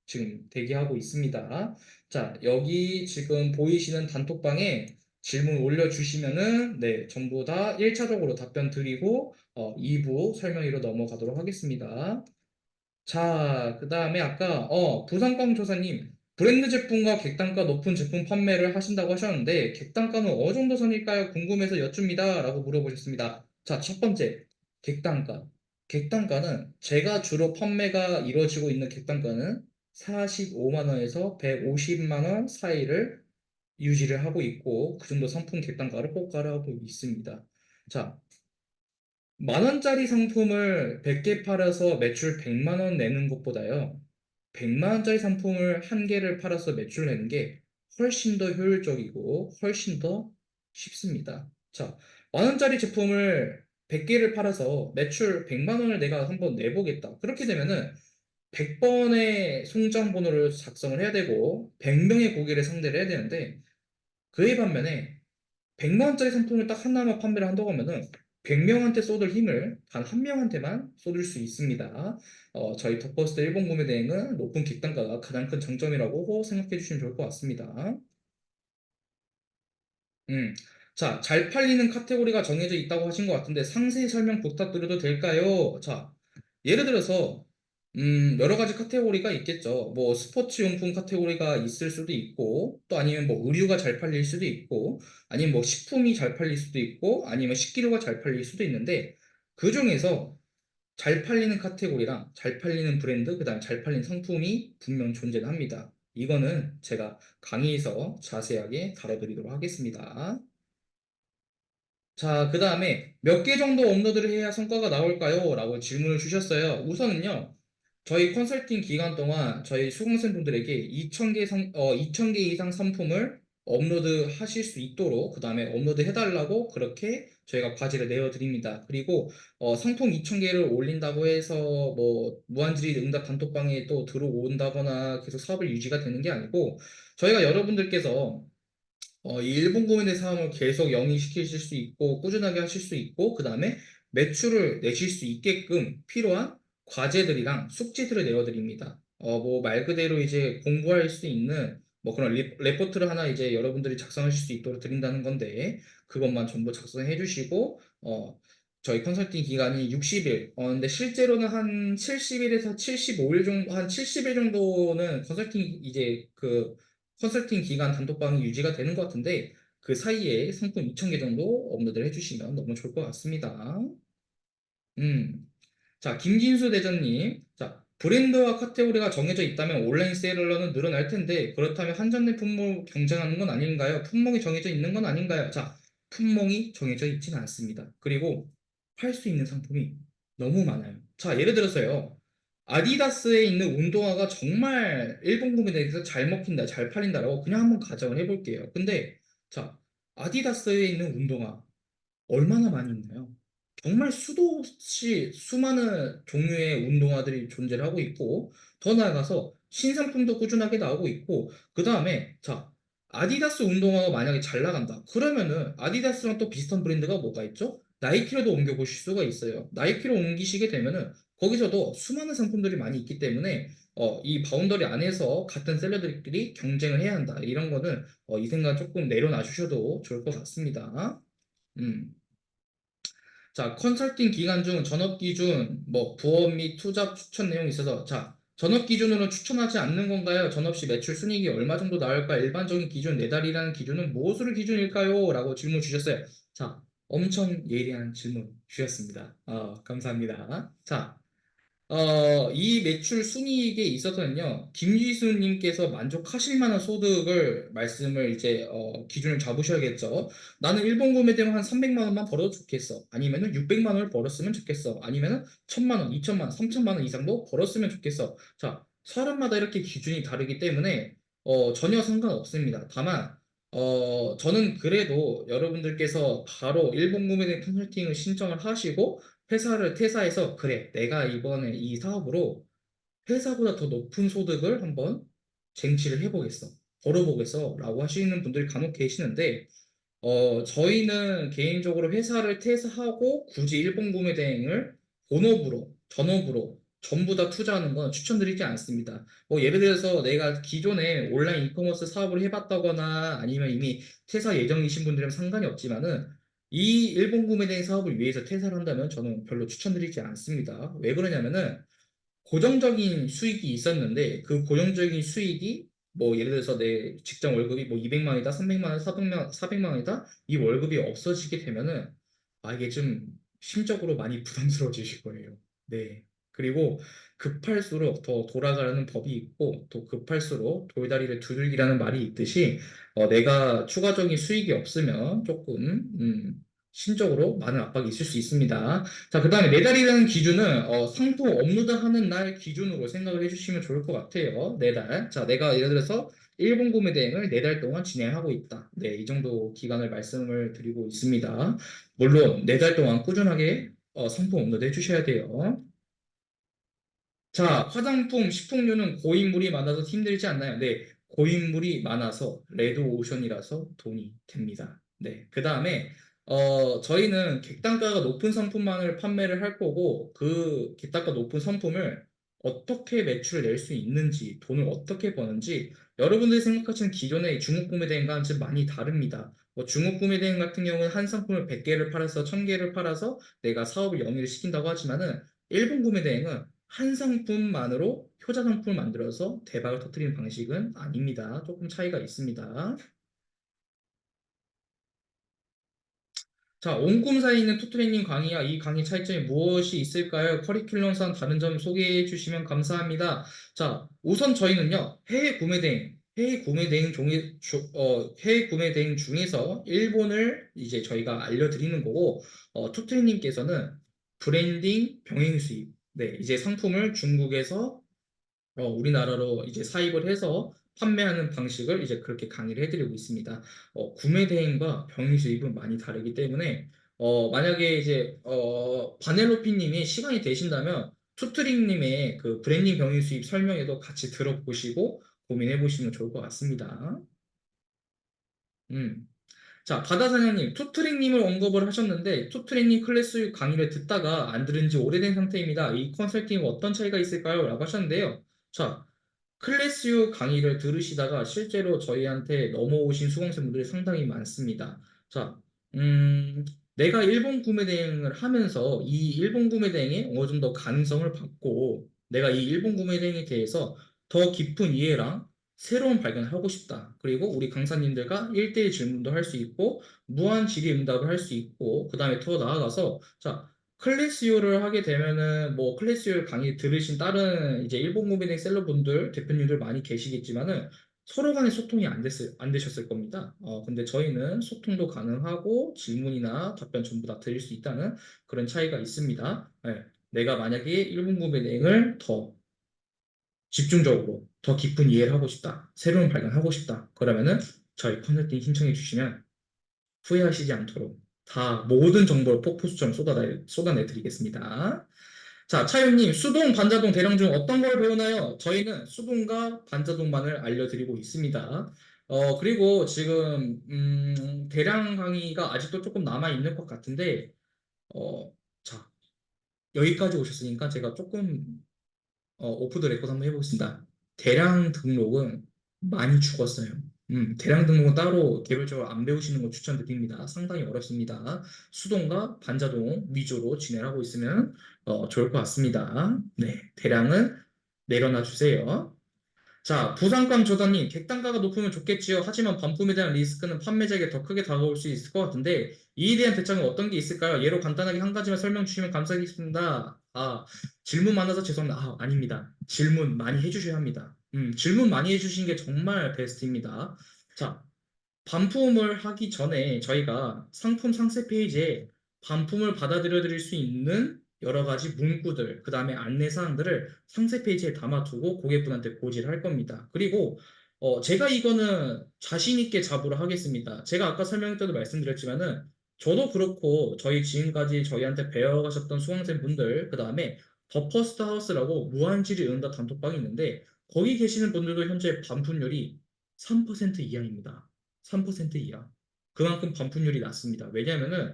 Speaker 1: 지금 대기하고 있습니다. 자, 여기 지금 보이시는 단톡방에 질문 올려주시면은 네, 전부 다 1차적으로 답변 드리고 2부 설명회로 넘어가도록 하겠습니다. 자, 그 다음에 아까 부산광 조사님 브랜드 제품과 객단가 높은 제품 판매를 하신다고 하셨는데 객단가는 어느 정도 선일까요? 궁금해서 여쭙니다. 라고 물어보셨습니다. 자, 첫 번째, 객단가. 객단가는 제가 주로 판매가 이루어지고 있는 객단가는 45만 원에서 150만 원 사이를 유지를 하고 있고 그 정도 상품 객단가를 호가를 하고 있습니다. 자, 만 원짜리 상품을 100개 팔아서 매출 100만 원 내는 것보다요. 100만 원짜리 상품을 한 개를 팔아서 매출 내는 게 훨씬 더 효율적이고 훨씬 더 쉽습니다. 자, 만 원짜리 제품을 100개를 팔아서 매출 100만 원을 내가 한번 내보겠다. 그렇게 되면은 100번의 송장 번호를 작성을 해야 되고 100명의 고객을 상대를 해야 되는데 그에 반면에 100만 원짜리 상품을 딱 하나만 판매를 한다고 하면은 100명한테 쏟을 힘을 단 한 명한테만 쏟을 수 있습니다. 저희 덕버스터 일본 구매 대행은 높은 객단가가 가장 큰 장점이라고 생각해 주시면 좋을 것 같습니다. 음. 자, 잘 팔리는 카테고리가 정해져 있다고 하신 것 같은데 상세 설명 부탁드려도 될까요? 자, 예를 들어서 여러 가지 카테고리가 있겠죠. 뭐 스포츠 용품 카테고리가 있을 수도 있고 또 아니면 뭐 의류가 잘 팔릴 수도 있고 아니면 뭐 식품이 잘 팔릴 수도 있고 아니면 식기류가 잘 팔릴 수도 있는데 그 중에서 잘 팔리는 카테고리랑 잘 팔리는 브랜드, 그다음 잘 팔리는 상품이 분명 존재를 합니다. 이거는 제가 강의에서 자세하게 다뤄드리도록 하겠습니다. 자, 그 다음에 몇 개 정도 업로드를 해야 성과가 나올까요? 라고 질문을 주셨어요. 우선은요, 저희 컨설팅 기간 동안 저희 수강생분들에게 2,000개 이상 상품을 업로드 하실 수 있도록, 그 다음에 업로드 해달라고 그렇게 저희가 과제를 내어드립니다. 그리고 상품 2,000개를 올린다고 해서 뭐 무한질의 응답 단톡방에 또 들어온다거나 계속 사업을 유지가 되는 게 아니고 저희가 여러분들께서 이 일본 고민의 사업을 계속 영위시키실 수 있고 꾸준하게 하실 수 있고 그 다음에 매출을 내실 수 있게끔 필요한 과제들이랑 숙제들을 내어드립니다. 뭐 말 그대로 이제 공부할 수 있는 뭐 그런 레포트를 하나 이제 여러분들이 작성하실 수 있도록 드린다는 건데 그것만 전부 작성해 주시고 저희 컨설팅 기간이 60일. 근데 실제로는 한 70일에서 75일 정도, 한 70일 정도는 컨설팅 이제 그 컨설팅 기간 단톡방이 유지가 되는 것 같은데 그 사이에 상품 2,000개 정도 업로드를 해주시면 너무 좋을 것 같습니다. 음. 자, 김진수 대전님. 자, 브랜드와 카테고리가 정해져 있다면 온라인 세일러는 늘어날 텐데 그렇다면 한정된 품목 경쟁하는 건 아닌가요? 품목이 정해져 있는 건 아닌가요? 자, 품목이 정해져 있지는 않습니다. 그리고 팔 수 있는 상품이 너무 많아요. 자, 예를 들어서요. 아디다스에 있는 운동화가 정말 일본 국민에게서 잘 먹힌다, 잘 팔린다라고 그냥 한번 가정을 해볼게요. 근데 자, 아디다스에 있는 운동화 얼마나 많이 있나요? 정말 수도 없이 수많은 종류의 운동화들이 존재를 하고 있고, 더 나아가서 신상품도 꾸준하게 나오고 있고, 그 다음에, 자, 아디다스 운동화가 만약에 잘 나간다. 그러면은 아디다스랑 또 비슷한 브랜드가 뭐가 있죠? 나이키로도 옮겨보실 수가 있어요. 나이키로 옮기시게 되면은 거기서도 수많은 상품들이 많이 있기 때문에 이 바운더리 안에서 같은 셀러들끼리 경쟁을 해야 한다. 이런 거는 이 생각 조금 내려놔 주셔도 좋을 것 같습니다. 음. 자, 컨설팅 기간 중 전업 기준, 뭐 부업 및 투잡 추천 내용이 있어서 자, 전업 기준으로 추천하지 않는 건가요? 전업 시 매출 순이익이 얼마 정도 나올까? 일반적인 기준 네 달이라는 기준은 무엇으로 기준일까요? 라고 질문 주셨어요. 자, 엄청 예리한 질문 주셨습니다. 감사합니다. 자, 이 매출 순이익에 있어서는요, 김지수님께서 만족하실 만한 소득을 말씀을 이제, 기준을 잡으셔야겠죠. 나는 일본 구매 대금 한 300만 원만 벌어도 좋겠어. 아니면은 600만 원을 벌었으면 좋겠어. 아니면은 1000만 원, 2000만 원, 3000만 원 이상도 벌었으면 좋겠어. 자, 사람마다 이렇게 기준이 다르기 때문에, 전혀 상관없습니다. 다만, 저는 그래도 여러분들께서 바로 일본 구매 대금 컨설팅을 신청을 하시고, 회사를 퇴사해서 그래, 내가 이번에 이 사업으로 회사보다 더 높은 소득을 한번 쟁취를 해보겠어, 벌어보겠어 라고 하시는 분들이 간혹 계시는데 저희는 개인적으로 회사를 퇴사하고 굳이 일본 구매 대행을 본업으로, 전업으로 전부 다 투자하는 건 추천드리지 않습니다. 뭐 예를 들어서 내가 기존에 온라인 이커머스 사업을 해봤다거나 아니면 이미 퇴사 예정이신 분들은 상관이 없지만은 이 일본 구매 대행 사업을 위해서 퇴사를 한다면 저는 별로 추천드리지 않습니다. 왜 그러냐면은 고정적인 수익이 있었는데 그 고정적인 수익이 뭐 예를 들어서 내 직장 월급이 뭐 200만 원이다, 300만 원, 400만 원이다 이 월급이 없어지게 되면은 이게 좀 심적으로 많이 부담스러워지실 거예요. 네. 그리고 급할수록 더 돌아가는 법이 있고 또 급할수록 돌다리를 두들기라는 말이 있듯이 내가 추가적인 수익이 없으면 조금 심적으로 많은 압박이 있을 수 있습니다. 자, 그 다음에 매달이라는 기준은 상품 업로드하는 날 기준으로 생각을 해주시면 좋을 것 같아요. 네 달. 자, 내가 예를 들어서 일본 구매 대행을 네 달 동안 진행하고 있다. 네, 이 정도 기간을 말씀을 드리고 있습니다. 물론 네 달 동안 꾸준하게 상품 업로드 해주셔야 돼요. 자, 화장품, 식품류는 고인물이 많아서 힘들지 않나요? 네, 고인물이 많아서 레드오션이라서 돈이 됩니다. 네, 그 다음에 저희는 객단가가 높은 상품만을 판매를 할 거고 그 객단가 높은 상품을 어떻게 매출을 낼 수 있는지, 돈을 어떻게 버는지 여러분들이 생각하시는 기존의 중국 구매 대행과는 좀 많이 다릅니다. 뭐 중국 구매 대행 같은 경우는 한 상품을 100개를 팔아서 1000개를 팔아서 내가 사업을 영위를 시킨다고 하지만은 일본 구매 대행은 한 상품만으로 효자 상품을 만들어서 대박을 터뜨리는 방식은 아닙니다. 조금 차이가 있습니다. 자, 온꿈사에 있는 투트레이닝 강의와 이 강의 차이점이 무엇이 있을까요? 커리큘럼상 다른 점 소개해 주시면 감사합니다. 자, 우선 저희는요, 해외 구매 대행 중에서 일본을 이제 저희가 알려드리는 거고, 투트레이닝께서는 브랜딩, 병행 수입, 네, 이제 상품을 중국에서 우리나라로 이제 사입을 해서 판매하는 방식을 이제 그렇게 강의를 해드리고 있습니다. 구매 대행과 병행 수입은 많이 다르기 때문에 만약에 이제 바넬로피님이 시간이 되신다면 투트링님의 그 브랜딩 병행 수입 설명에도 같이 들어보시고 고민해 보시면 좋을 것 같습니다. 음. 자, 바다사냥님, 투트링님을 언급을 하셨는데, 투트링님 클래스 강의를 듣다가 안 들은 지 오래된 상태입니다. 이 컨설팅과 어떤 차이가 있을까요? 라고 하셨는데요. 자, 클래스유 강의를 들으시다가 실제로 저희한테 넘어오신 수강생분들이 상당히 많습니다. 자, 음, 내가 일본 구매 대행을 하면서 이 일본 구매 대행에 어느 정도 가능성을 받고 내가 이 일본 구매 대행에 대해서 더 깊은 이해랑 새로운 발견을 하고 싶다. 그리고 우리 강사님들과 1대1 질문도 할 수 있고 무한 질의 응답을 할 수 있고 그 다음에 더 나아가서 자, 클래스유를 하게 되면은 뭐 클래스유 강의 들으신 다른 이제 일본 무비딩 셀러분들 대표님들 많이 계시겠지만은 서로 간의 소통이 안 되셨을 겁니다. 근데 저희는 소통도 가능하고 질문이나 답변 전부 다 드릴 수 있다는 그런 차이가 있습니다. 네. 내가 만약에 일본 무비딩을 더 집중적으로 더 깊은 이해를 하고 싶다. 새로운 발견을 하고 싶다. 그러면은 저희 컨설팅 신청해 주시면 후회하시지 않도록
Speaker 2: 다 모든 정보를 폭포수처럼 쏟아내 드리겠습니다. 자, 차윤님, 수동, 반자동, 대량 중 어떤 걸 배우나요? 저희는 수동과 반자동만을 알려드리고 있습니다. 그리고 지금, 대량 강의가 아직도 조금 남아있는 것 같은데, 어, 자, 여기까지 오셨으니까 제가 조금 오프 더 레코드 한번 해보겠습니다. 대량 등록은 많이 죽었어요. 대량 등록은 따로 개별적으로 안 배우시는 거 추천드립니다. 상당히 어렵습니다. 수동과 반자동 위주로 진행하고 있으면 좋을 것 같습니다. 네, 대량은 내려놔 주세요. 자, 부산감 조단님, 객단가가 높으면 좋겠지요. 하지만 반품에 대한 리스크는 판매자에게 더 크게 다가올 수 있을 것 같은데, 이에 대한 대책은 어떤 게 있을까요? 예로 간단하게 한 가지만 설명 주시면 감사하겠습니다. 질문 많아서 죄송합니다. 아닙니다. 질문 많이 해주셔야 합니다. 질문 많이 해주신 게 정말 베스트입니다. 자, 반품을 하기 전에 저희가 상품 상세 페이지에 반품을 받아들여 드릴 수 있는 여러 가지 문구들, 그 다음에 안내 사항들을 상세 페이지에 담아두고 고객분한테 고지를 할 겁니다. 그리고 제가 이거는 자신 있게 자부를 하겠습니다. 제가 아까 설명할 때도 말씀드렸지만은 저도 그렇고 저희 지금까지 저희한테 배워가셨던 수강생 분들, 그 다음에 더 퍼스트 하우스라고 무한질의 응답 단톡방이 있는데 거기 계시는 분들도 현재 반품률이 3% 이하입니다. 3% 이하. 그만큼 반품률이 낮습니다. 왜냐하면은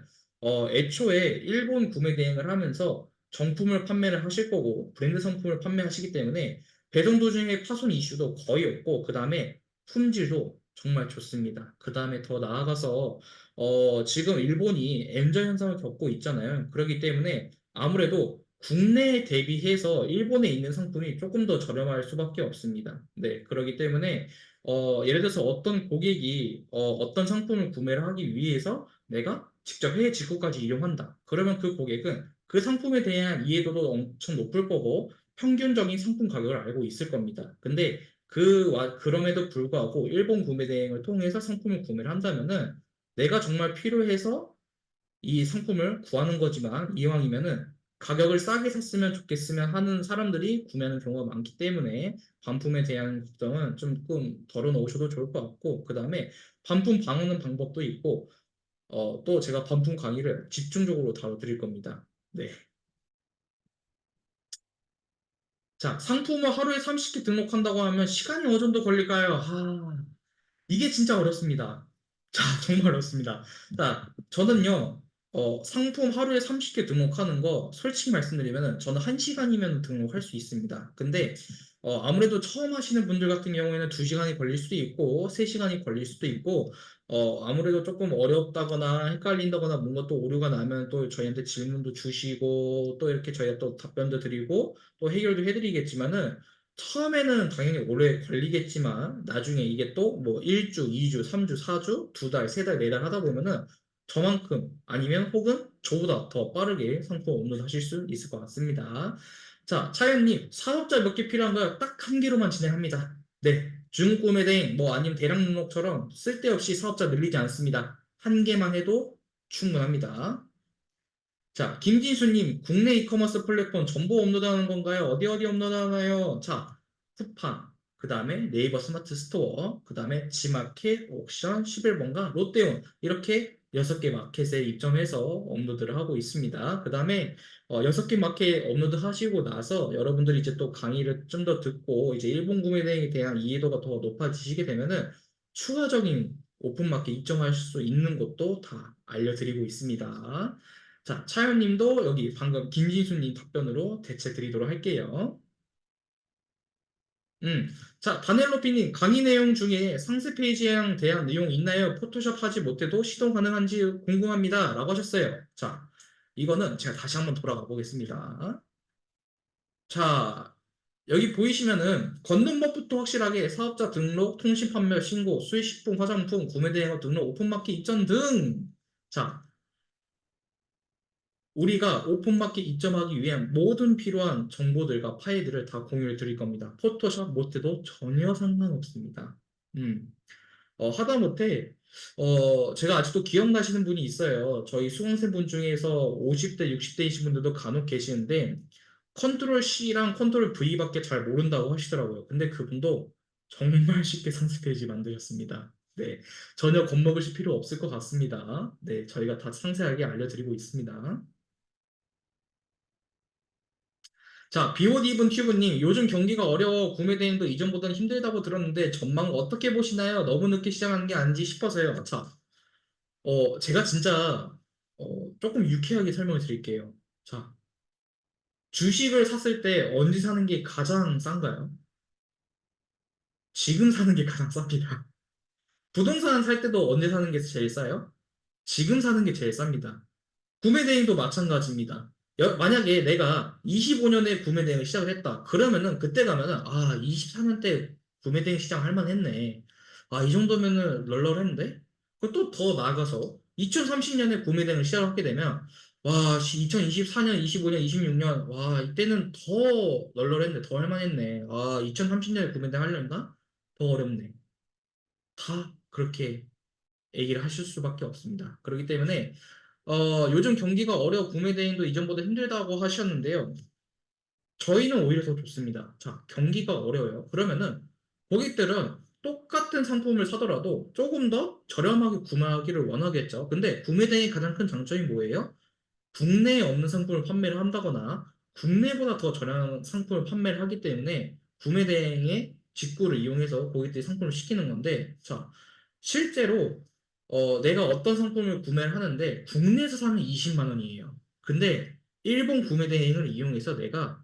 Speaker 2: 애초에 일본 구매 대행을 하면서 정품을 판매를 하실 거고 브랜드 상품을 판매하시기 때문에 배송 도중에 파손 이슈도 거의 없고 그 다음에 품질도 정말 좋습니다. 그 다음에 더 나아가서 지금 일본이 엔저 현상을 겪고 있잖아요. 그렇기 때문에 아무래도 국내에 대비해서 일본에 있는 상품이 조금 더 저렴할 수밖에 없습니다. 네, 그렇기 때문에 예를 들어서 어떤 고객이 어떤 상품을 구매를 하기 위해서 내가 직접 해외 직구까지 이용한다. 그러면 그 고객은 그 상품에 대한 이해도도 엄청 높을 거고 평균적인 상품 가격을 알고 있을 겁니다. 근데 그럼에도 불구하고 일본 구매 대행을 통해서 상품을 구매를 한다면은 내가 정말 필요해서 이 상품을 구하는 거지만 이왕이면은 가격을 싸게 샀으면 좋겠으면 하는 사람들이 구매하는 경우가 많기 때문에 반품에 대한 걱정은 조금 덜어놓으셔도 좋을 것 같고 그 다음에 반품 방어는 방법도 있고 또 제가 반품 강의를 집중적으로 다뤄드릴 겁니다. 네. 자, 상품을 하루에 30개 등록한다고 하면 시간이 어느 정도 걸릴까요? 이게 진짜 어렵습니다. 자, 정말 어렵습니다. 자, 저는요, 상품 하루에 30개 등록하는 거, 솔직히 말씀드리면, 저는 1시간이면 등록할 수 있습니다. 근데, 아무래도 처음 하시는 분들 같은 경우에는 2시간이 걸릴 수도 있고, 3시간이 걸릴 수도 있고, 아무래도 조금 어렵다거나 헷갈린다거나 뭔가 또 오류가 나면 또 저희한테 질문도 주시고, 또 이렇게 저희가 또 답변도 드리고, 또 해결도 해드리겠지만은, 처음에는 당연히 오래 걸리겠지만 나중에 이게 또 뭐 1주, 2주, 3주, 4주, 2달, 3달, 4달 하다 보면은 저만큼 아니면 혹은 저보다 더 빠르게 상품 업로드 하실 수 있을 것 같습니다. 자, 차연님, 사업자 몇 개 필요한가요? 딱 한 개로만 진행합니다. 네, 중구매 대행 뭐 아니면 대량 등록처럼 쓸데없이 사업자 늘리지 않습니다. 한 개만 해도 충분합니다. 자, 김진수님, 국내 이커머스 플랫폼 정보 업로드하는 건가요? 어디 업로드하나요? 자, 쿠팡, 그 다음에 네이버 스마트 스토어, 그 다음에 지마켓, 옥션, 11번가, 롯데온 이렇게 6개 마켓에 입점해서 업로드를 하고 있습니다. 그 다음에 6개 마켓 업로드 하시고 나서 여러분들이 이제 또 강의를 좀 더 듣고 이제 일본 구매 대행에 대한 이해도가 더 높아지시게 되면은 추가적인 오픈마켓 입점하실 수 있는 것도 다 알려드리고 있습니다. 자, 차연님도 여기 방금 김진수님 답변으로 대체 드리도록 할게요. 음, 자, 바넬로피님 강의 내용 중에 상세 페이지에 대한 내용 있나요? 포토샵 하지 못해도 시동 가능한지 궁금합니다. 라고 하셨어요. 자, 이거는 제가 다시 한번 돌아가 보겠습니다. 자, 여기 보이시면은 걷는 법부터 확실하게 사업자 등록, 통신 판매 신고, 수입식품, 화장품, 구매 대행업 등록, 오픈마켓 입점 등. 자, 우리가 오픈마켓 입점하기 위한 모든 필요한 정보들과 파일들을 다 공유해 드릴 겁니다. 포토샵 못해도 전혀 상관없습니다. 음, 하다못해, 제가 아직도 기억나시는 분이 있어요. 저희 수강생분 중에서 50대, 60대이신 분들도 간혹 계시는데, 컨트롤 C랑 컨트롤 V밖에 잘 모른다고 하시더라고요. 근데 그분도 정말 쉽게 상세 페이지 만드셨습니다. 네, 전혀 겁먹으실 필요 없을 것 같습니다. 네, 저희가 다 상세하게 알려드리고 있습니다. 자, 비옷 입은 튜브님, 요즘 경기가 어려워 구매 대행도 이전보다는 힘들다고 들었는데 전망 어떻게 보시나요? 너무 늦게 시작한 게 아닌지 싶어서요. 자, 제가 진짜 조금 유쾌하게 설명을 드릴게요. 자, 주식을 샀을 때 언제 사는 게 가장 싼가요? 지금 사는 게 가장 쌉니다. 부동산 살 때도 언제 사는 게 제일 싸요? 지금 사는 게 제일 쌉니다. 구매 대행도 마찬가지입니다. 만약에 내가 25년에 구매 대행을 시작을 했다. 그러면은 그때 가면은 24년 때 구매 대행 시장 할 만했네. 이 정도면은 널널했는데? 그또 더 나아가서 2030년에 구매 대행을 시작하게 되면 2024년, 25년, 26년 이때는 더 널널했네. 더 할 만했네. 2030년에 구매 대행 하려나? 더 어렵네. 다 그렇게 얘기를 하실 수밖에 없습니다. 그렇기 때문에 요즘 경기가 어려워 구매 대행도 이전보다 힘들다고 하셨는데요. 저희는 오히려 더 좋습니다. 자, 경기가 어려워요. 그러면은 고객들은 똑같은 상품을 사더라도 조금 더 저렴하게 구매하기를 원하겠죠. 근데 구매 대행의 가장 큰 장점이 뭐예요? 국내에 없는 상품을 판매를 한다거나 국내보다 더 저렴한 상품을 판매를 하기 때문에 구매 대행의 직구를 이용해서 고객들이 상품을 시키는 건데, 자, 실제로 내가 어떤 상품을 구매를 하는데 국내에서 사면 20만 원이에요. 근데 일본 구매 대행을 이용해서 내가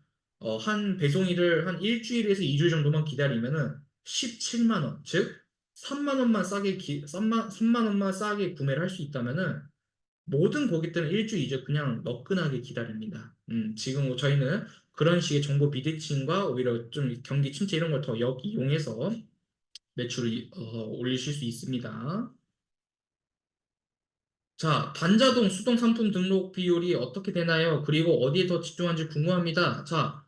Speaker 2: 한 배송일을 한 일주일에서 2주 정도만 기다리면은 17만 원, 즉 3만 원만 싸게 3만 원만 싸게 구매를 할 수 있다면은 모든 고객들은 일주일 이제 그냥 너끈하게 기다립니다. 지금 뭐 저희는 그런 식의 정보 비대칭과 오히려 좀 경기 침체 이런 걸 더 역이용해서 매출을 올리실 수 있습니다. 자, 반자동 수동 상품 등록 비율이 어떻게 되나요? 그리고 어디에 더 집중하는지 궁금합니다. 자,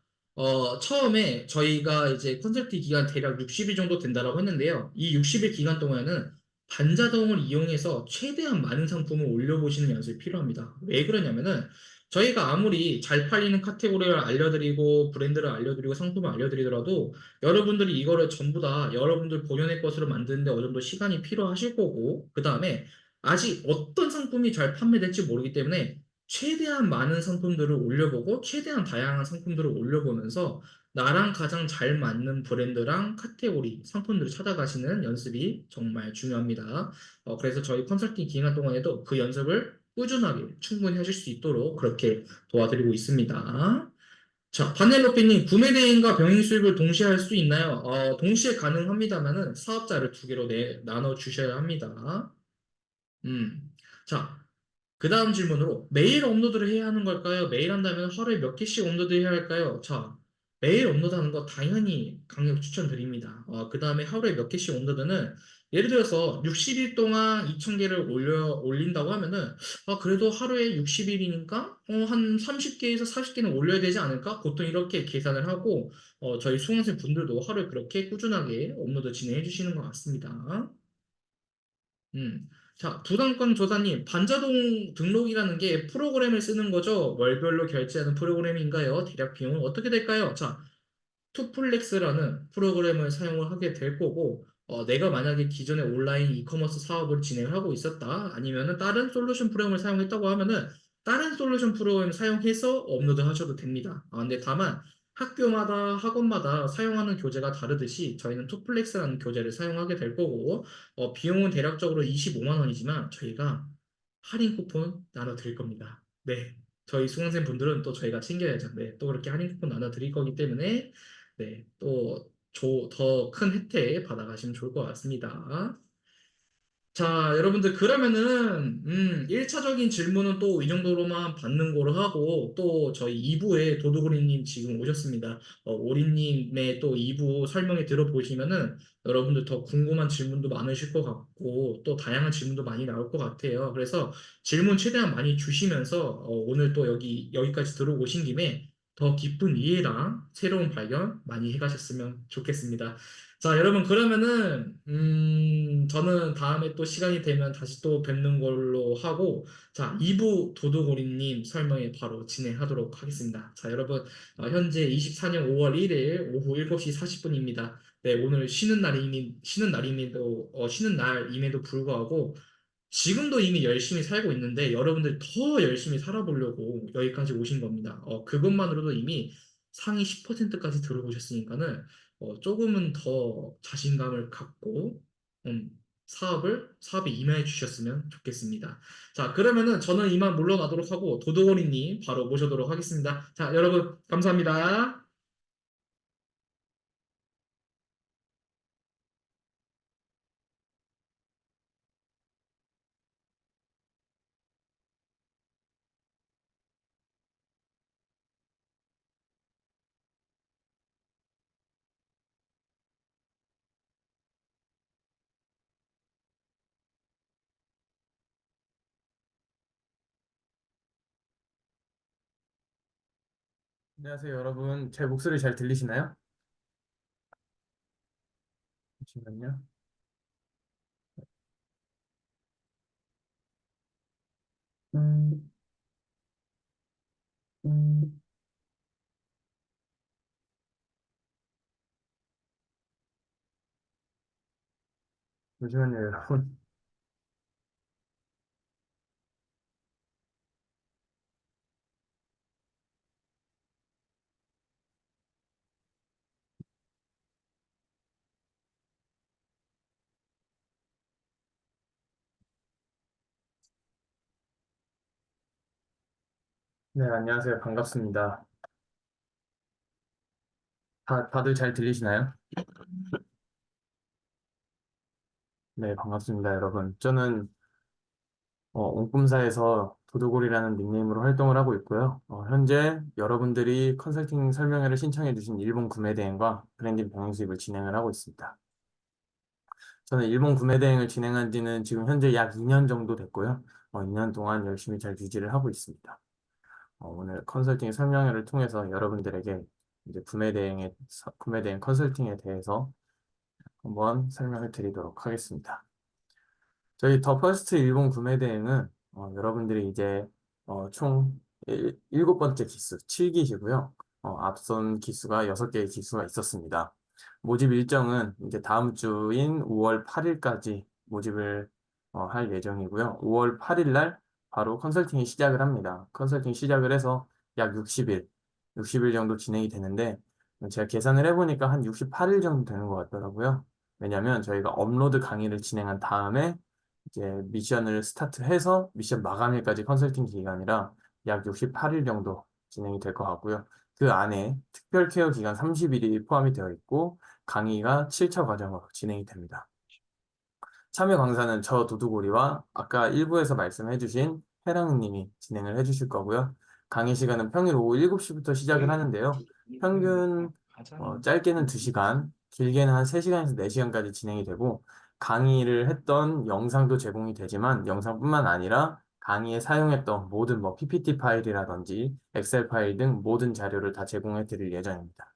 Speaker 2: 처음에 저희가 이제 컨설팅 기간 대략 60일 정도 된다라고 했는데요. 이 60일 기간 동안은 반자동을 이용해서 최대한 많은 상품을 올려보시는 연습이 필요합니다. 왜 그러냐면은 저희가 아무리 잘 팔리는 카테고리를 알려드리고 브랜드를 알려드리고 상품을 알려드리더라도 여러분들이 이거를 전부 다 여러분들 본연의 것으로 만드는데 어느 정도 시간이 필요하실 거고 그 다음에 아직 어떤 상품이 잘 판매될지 모르기 때문에 최대한 많은 상품들을 올려보고 최대한 다양한 상품들을 올려보면서 나랑 가장 잘 맞는 브랜드랑 카테고리 상품들을 찾아가시는 연습이 정말 중요합니다. 그래서 저희 컨설팅 기간 동안에도 그 연습을 꾸준하게 충분히 하실 수 있도록 그렇게 도와드리고 있습니다. 자, 바넬로피님, 구매 대행과 병행 수입을 동시에 할 수 있나요? 동시에 가능합니다만은 사업자를 두 개로 나눠 주셔야 합니다. 음. 자, 그 다음 질문으로 매일 업로드를 해야 하는 걸까요? 매일 한다면 하루에 몇 개씩 업로드 해야 할까요? 자, 매일 업로드하는 거 당연히 강력 추천드립니다. 그 다음에 하루에 몇 개씩 업로드는 예를 들어서 60일 동안 2,000개를 올린다고 하면은 그래도 하루에 60일이니까 한 30개에서 40개는 올려야 되지 않을까? 보통 이렇게 계산을 하고 저희 수강생 분들도 하루에 그렇게 꾸준하게 업로드 진행해 주시는 것 같습니다. 음. 자, 부담권 조사님, 반자동 등록이라는 게 프로그램을 쓰는 거죠? 월별로 결제하는 프로그램인가요? 대략 비용은 어떻게 될까요? 자, 투플렉스라는 프로그램을 사용을 하게 될 거고, 내가 만약에 기존에 온라인 이커머스 사업을 진행하고 있었다, 아니면은 다른 솔루션 프로그램을 사용했다고 하면은 다른 솔루션 프로그램 사용해서 업로드 하셔도 됩니다. 근데 다만 학교마다 학원마다 사용하는 교재가 다르듯이 저희는 투플렉스라는 교재를 사용하게 될 거고, 비용은 대략적으로 25만 원이지만 저희가 할인 쿠폰 나눠 드릴 겁니다. 네. 저희 수강생 분들은 또 저희가 챙겨야죠. 네. 또 그렇게 할인 쿠폰 나눠 드릴 거기 때문에 네, 또 더 큰 혜택 받아가시면 좋을 것 같습니다. 자, 여러분들 그러면은 1차적인 질문은 또 이 정도로만 받는 거로 하고 또 저희 2부에 도도구리님 지금 오셨습니다. 오리님의 또 2부 설명에 들어보시면은 여러분들 더 궁금한 질문도 많으실 것 같고 또 다양한 질문도 많이 나올 것 같아요. 그래서 질문 최대한 많이 주시면서 오늘 또 여기까지 들어오신 김에 더 깊은 이해랑 새로운 발견 많이 해가셨으면 좋겠습니다. 자, 여러분, 그러면은, 저는 다음에 또 시간이 되면 다시 또 뵙는 걸로 하고, 자, 2부 도도고리님 설명에 바로 진행하도록 하겠습니다. 자, 여러분, 현재 24년 5월 1일 오후 7시 40분입니다. 네, 오늘 쉬는 날임에도 불구하고 지금도 이미 열심히 살고 있는데 여러분들 더 열심히 살아보려고 여기까지 오신 겁니다. 그것만으로도 이미 상위 10%까지 들어오셨으니까는 조금은 더 자신감을 갖고 음, 사업에 임해 주셨으면 좋겠습니다. 자, 그러면은 저는 이만 물러나도록 하고 도도원이님 바로 모셔도록 하겠습니다. 자, 여러분 감사합니다.
Speaker 3: 안녕하세요, 여러분. 제 목소리 잘 들리시나요? 잠시만요. 음, 음. 잠시만요, 여러분. 네, 안녕하세요. 반갑습니다. 다들 잘 들리시나요? 네, 반갑습니다, 여러분. 저는 옹꿈사에서 도도골이라는 닉네임으로 활동을 하고 있고요. 현재 여러분들이 컨설팅 설명회를 신청해 주신 일본 구매 대행과 브랜딩 병행 수입을 진행을 하고 있습니다. 저는 일본 구매 대행을 진행한 지는 지금 현재 약 2년 정도 됐고요. 2년 동안 열심히 잘 유지를 하고 있습니다. 오늘 컨설팅 설명회를 통해서 여러분들에게 이제 구매 대행 컨설팅에 대해서 한번 설명을 드리도록 하겠습니다. 저희 더 퍼스트 일본 구매 대행은 여러분들이 이제 총 7번째 기수, 7기시고요. 앞선 기수가 6개의 기수가 있었습니다. 모집 일정은 이제 다음 주인 5월 8일까지 모집을 할 예정이고요. 5월 8일 날 바로 컨설팅이 시작을 합니다. 컨설팅 시작을 해서 약 60일 정도 진행이 되는데 제가 계산을 해보니까 한 68일 정도 되는 것 같더라고요. 왜냐하면 저희가 업로드 강의를 진행한 다음에 이제 미션을 스타트해서 미션 마감일까지 컨설팅 기간이라 약 68일 정도 진행이 될 것 같고요. 그 안에 특별 케어 기간 30일이 포함이 되어 있고 강의가 7차 과정으로 진행이 됩니다. 참여 강사는 저 도두고리와 아까 일부에서 말씀해주신 해랑님이 진행을 해주실 거고요. 강의 시간은 평일 오후 7시부터 시작을 하는데요. 평균 짧게는 2시간, 길게는 한 3시간에서 4시간까지 진행이 되고 강의를 했던 영상도 제공이 되지만 영상뿐만 아니라 강의에 사용했던 모든 PPT 파일이라든지 엑셀 파일 등 모든 자료를 다 제공해 드릴 예정입니다.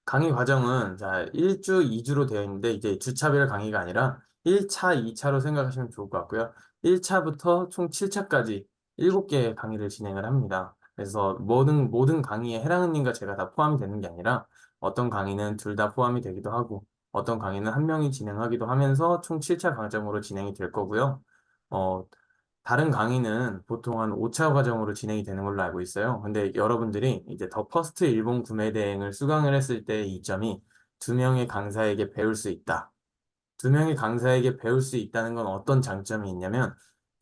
Speaker 3: 강의 과정은 자 1주, 2주로 되어 있는데 이제 주차별 강의가 아니라 1차, 2차로 생각하시면 좋을 것 같고요. 1차부터 총 7차까지 7개의 강의를 진행을 합니다. 그래서 모든 강의에 해랑님과 제가 다 포함이 되는 게 아니라 어떤 강의는 둘 다 포함이 되기도 하고 어떤 강의는 한 명이 진행하기도 하면서 총 7차 과정으로 진행이 될 거고요. 어, 다른 강의는 보통 한 5차 과정으로 진행이 되는 걸로 알고 있어요. 근데 여러분들이 이제 더 퍼스트 일본 구매 대행을 수강을 했을 때의 이점이 2명의 강사에게 배울 수 있다. 2명의 강사에게 배울 수 있다는 건 어떤 장점이 있냐면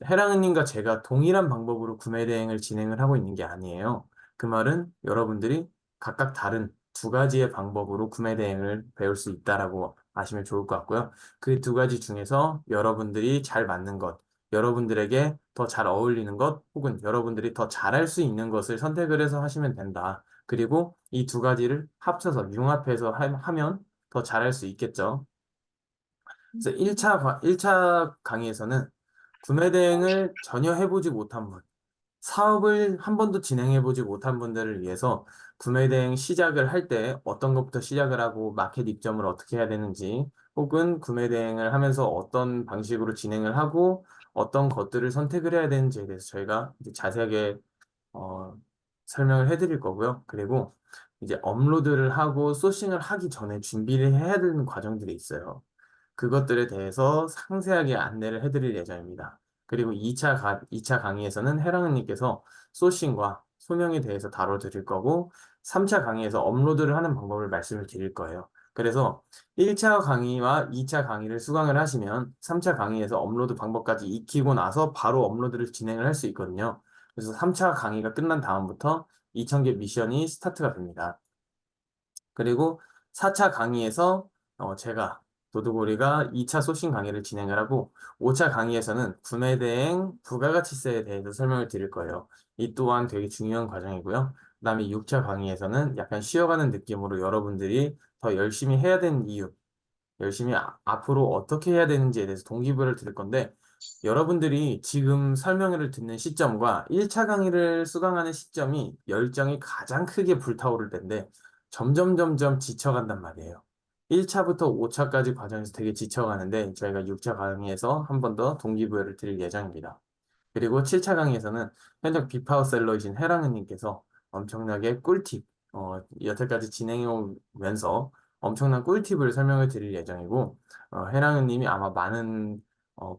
Speaker 3: 해랑님과 제가 동일한 방법으로 구매 대행을 진행을 하고 있는 게 아니에요. 그 말은 여러분들이 각각 다른 2가지의 방법으로 구매 대행을 배울 수 있다라고 아시면 좋을 것 같고요. 그 2가지 중에서 여러분들이 잘 맞는 것, 여러분들에게 더 잘 어울리는 것, 혹은 여러분들이 더 잘할 수 있는 것을 선택을 해서 하시면 된다. 그리고 이 2가지를 합쳐서 융합해서 하면 더 잘할 수 있겠죠. 그래서 1차 강의에서는 구매 대행을 전혀 해보지 못한 분, 사업을 한 번도 진행해보지 못한 분들을 위해서 구매 대행 시작을 할 때 어떤 것부터 시작을 하고 마켓 입점을 어떻게 해야 되는지, 혹은 구매 대행을 하면서 어떤 방식으로 진행을 하고 어떤 것들을 선택을 해야 되는지에 대해서 저희가 이제 자세하게 어, 설명을 해드릴 거고요. 그리고 이제 업로드를 하고 소싱을 하기 전에 준비를 해야 되는 과정들이 있어요. 그것들에 대해서 상세하게 안내를 해드릴 예정입니다. 그리고 2차 강의에서는 해랑은님께서 소싱과 소명에 대해서 다뤄드릴 거고, 3차 강의에서 업로드를 하는 방법을 말씀을 드릴 거예요. 그래서 1차 강의와 2차 강의를 수강을 하시면 3차 강의에서 업로드 방법까지 익히고 나서 바로 업로드를 진행을 할 수 있거든요. 그래서 3차 강의가 끝난 다음부터 2000개 미션이 스타트가 됩니다. 그리고 4차 강의에서 제가 도도고리가 2차 소싱 강의를 진행을 하고 5차 강의에서는 구매 대행 부가가치세에 대해서 설명을 드릴 거예요. 이 또한 되게 중요한 과정이고요. 그다음에 6차 강의에서는 약간 쉬어가는 느낌으로 여러분들이 더 열심히 해야 되는 이유, 열심히 앞으로 어떻게 해야 되는지에 대해서 동기부여를 드릴 건데, 여러분들이 지금 설명회를 듣는 시점과 1차 강의를 수강하는 시점이 열정이 가장 크게 불타오를 때인데 점점 지쳐간단 말이에요. 1차부터 5차까지 과정에서 되게 지쳐가는데 저희가 6차 강의에서 한 번 더 동기부여를 드릴 예정입니다. 그리고 7차 강의에서는 현역 비파워셀러이신 해랑은님께서 엄청나게 꿀팁, 여태까지 진행해 오면서 엄청난 꿀팁을 설명을 드릴 예정이고, 해랑은님이 아마 많은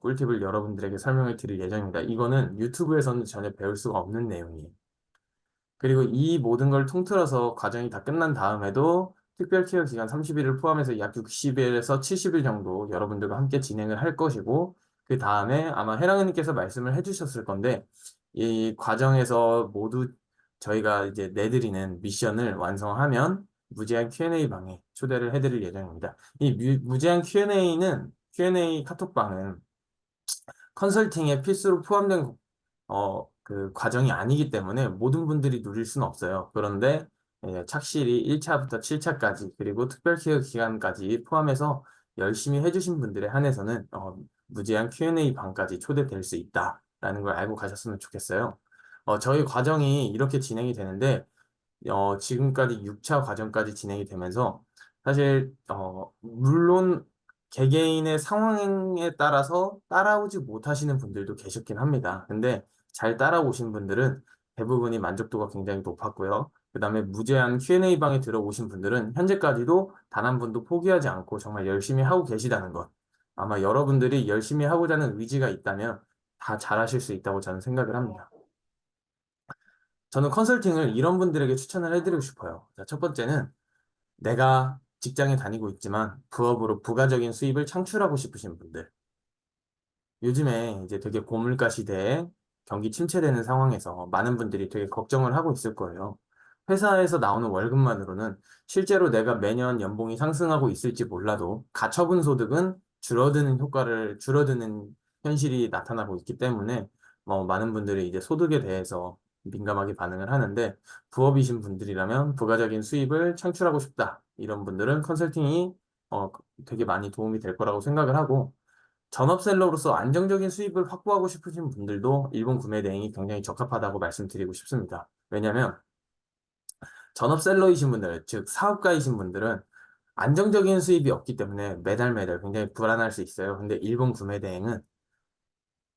Speaker 3: 꿀팁을 여러분들에게 설명을 드릴 예정입니다. 이거는 유튜브에서는 전혀 배울 수가 없는 내용이에요. 그리고 이 모든 걸 통틀어서 과정이 다 끝난 다음에도 특별 케어 기간 30일을 포함해서 약 60일에서 70일 정도 여러분들과 함께 진행을 할 것이고, 그 다음에 아마 해랑이님께서 말씀을 해주셨을 건데, 이 과정에서 모두 저희가 이제 내드리는 미션을 완성하면 무제한 Q&A 방에 초대를 해드릴 예정입니다. 이 무제한 Q&A 카톡방은 컨설팅에 필수로 포함된 그 과정이 아니기 때문에 모든 분들이 누릴 수는 없어요. 그런데 착실히 1차부터 7차까지 그리고 특별 케어 기간까지 포함해서 열심히 해주신 분들에 한해서는 무제한 Q&A 방까지 초대될 수 있다라는 걸 알고 가셨으면 좋겠어요. 저희 과정이 이렇게 진행이 되는데 지금까지 6차 과정까지 진행이 되면서 사실 물론 개개인의 상황에 따라서 따라오지 못하시는 분들도 계셨긴 합니다. 근데 잘 따라오신 분들은 대부분이 만족도가 굉장히 높았고요. 그 다음에 무제한 Q&A 방에 들어오신 분들은 현재까지도 단 한 분도 포기하지 않고 정말 열심히 하고 계시다는 것. 아마 여러분들이 열심히 하고자 하는 의지가 있다면 다 잘하실 수 있다고 저는 생각을 합니다. 저는 컨설팅을 이런 분들에게 추천을 해드리고 싶어요. 자, 첫 번째는 내가 직장에 다니고 있지만 부업으로 부가적인 수입을 창출하고 싶으신 분들. 요즘에 이제 되게 고물가 시대에 경기 침체되는 상황에서 많은 분들이 되게 걱정을 하고 있을 거예요. 회사에서 나오는 월급만으로는 실제로 내가 매년 연봉이 상승하고 있을지 몰라도 가처분 소득은 줄어드는 현실이 나타나고 있기 때문에 많은 분들이 이제 소득에 대해서 민감하게 반응을 하는데, 부업이신 분들이라면 부가적인 수입을 창출하고 싶다. 이런 분들은 컨설팅이 어, 되게 많이 도움이 될 거라고 생각을 하고, 전업셀러로서 안정적인 수입을 확보하고 싶으신 분들도 일본 구매 대행이 굉장히 적합하다고 말씀드리고 싶습니다. 왜냐하면 전업셀러이신 분들, 즉 사업가이신 분들은 안정적인 수입이 없기 때문에 매달 매달 굉장히 불안할 수 있어요. 근데 일본 구매 대행은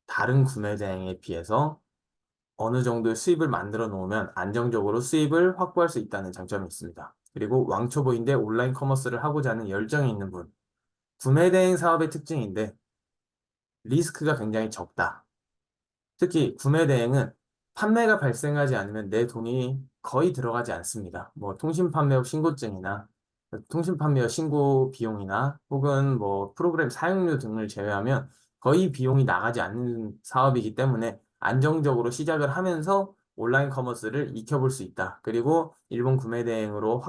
Speaker 3: 다른 구매 대행에 비해서 어느 정도의 수입을 만들어 놓으면 안정적으로 수입을 확보할 수 있다는 장점이 있습니다. 그리고 왕초보인데 온라인 커머스를 하고자 하는 열정이 있는 분, 구매 대행 사업의 특징인데 리스크가 굉장히 적다. 특히 구매 대행은 판매가 발생하지 않으면 내 돈이 거의 들어가지 않습니다. 뭐 통신 판매업 신고증이나 통신 판매업 신고 비용이나 혹은 뭐 프로그램 사용료 등을 제외하면 거의 비용이 나가지 않는 사업이기 때문에 안정적으로 시작을 하면서 온라인 커머스를 익혀볼 수 있다. 그리고 일본 구매 대행으로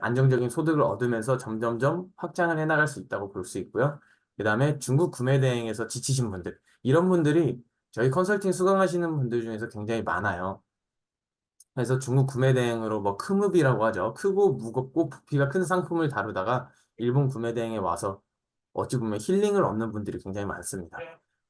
Speaker 3: 안정적인 소득을 얻으면서 점점점 확장을 해나갈 수 있다고 볼 수 있고요. 그 다음에 중국 구매 대행에서 지치신 분들, 이런 분들이 저희 컨설팅 수강하시는 분들 중에서 굉장히 많아요. 그래서 중국 구매 대행으로 뭐 크무비라고 하죠. 크고 무겁고 부피가 큰 상품을 다루다가 일본 구매 대행에 와서 어찌 보면 힐링을 얻는 분들이 굉장히 많습니다.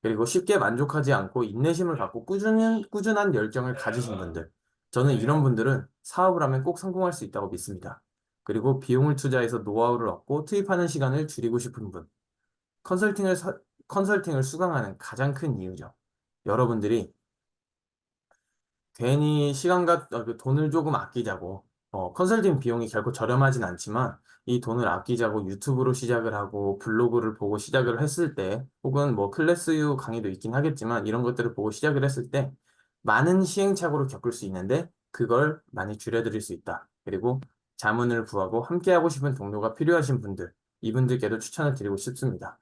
Speaker 3: 그리고 쉽게 만족하지 않고 인내심을 갖고 꾸준한 열정을 가지신 분들. 저는 이런 분들은 사업을 하면 꼭 성공할 수 있다고 믿습니다. 그리고 비용을 투자해서 노하우를 얻고 투입하는 시간을 줄이고 싶은 분. 컨설팅을, 컨설팅을 수강하는 가장 큰 이유죠. 여러분들이 괜히 그 돈을 조금 아끼자고 컨설팅 비용이 결코 저렴하진 않지만 이 돈을 아끼자고 유튜브로 시작을 하고 블로그를 보고 시작을 했을 때 혹은 뭐 클래스유 강의도 있긴 하겠지만 이런 것들을 보고 시작을 했을 때 많은 시행착오를 겪을 수 있는데 그걸 많이 줄여드릴 수 있다. 그리고 자문을 구하고 함께하고 싶은 동료가 필요하신 분들, 이분들께도 추천을 드리고 싶습니다.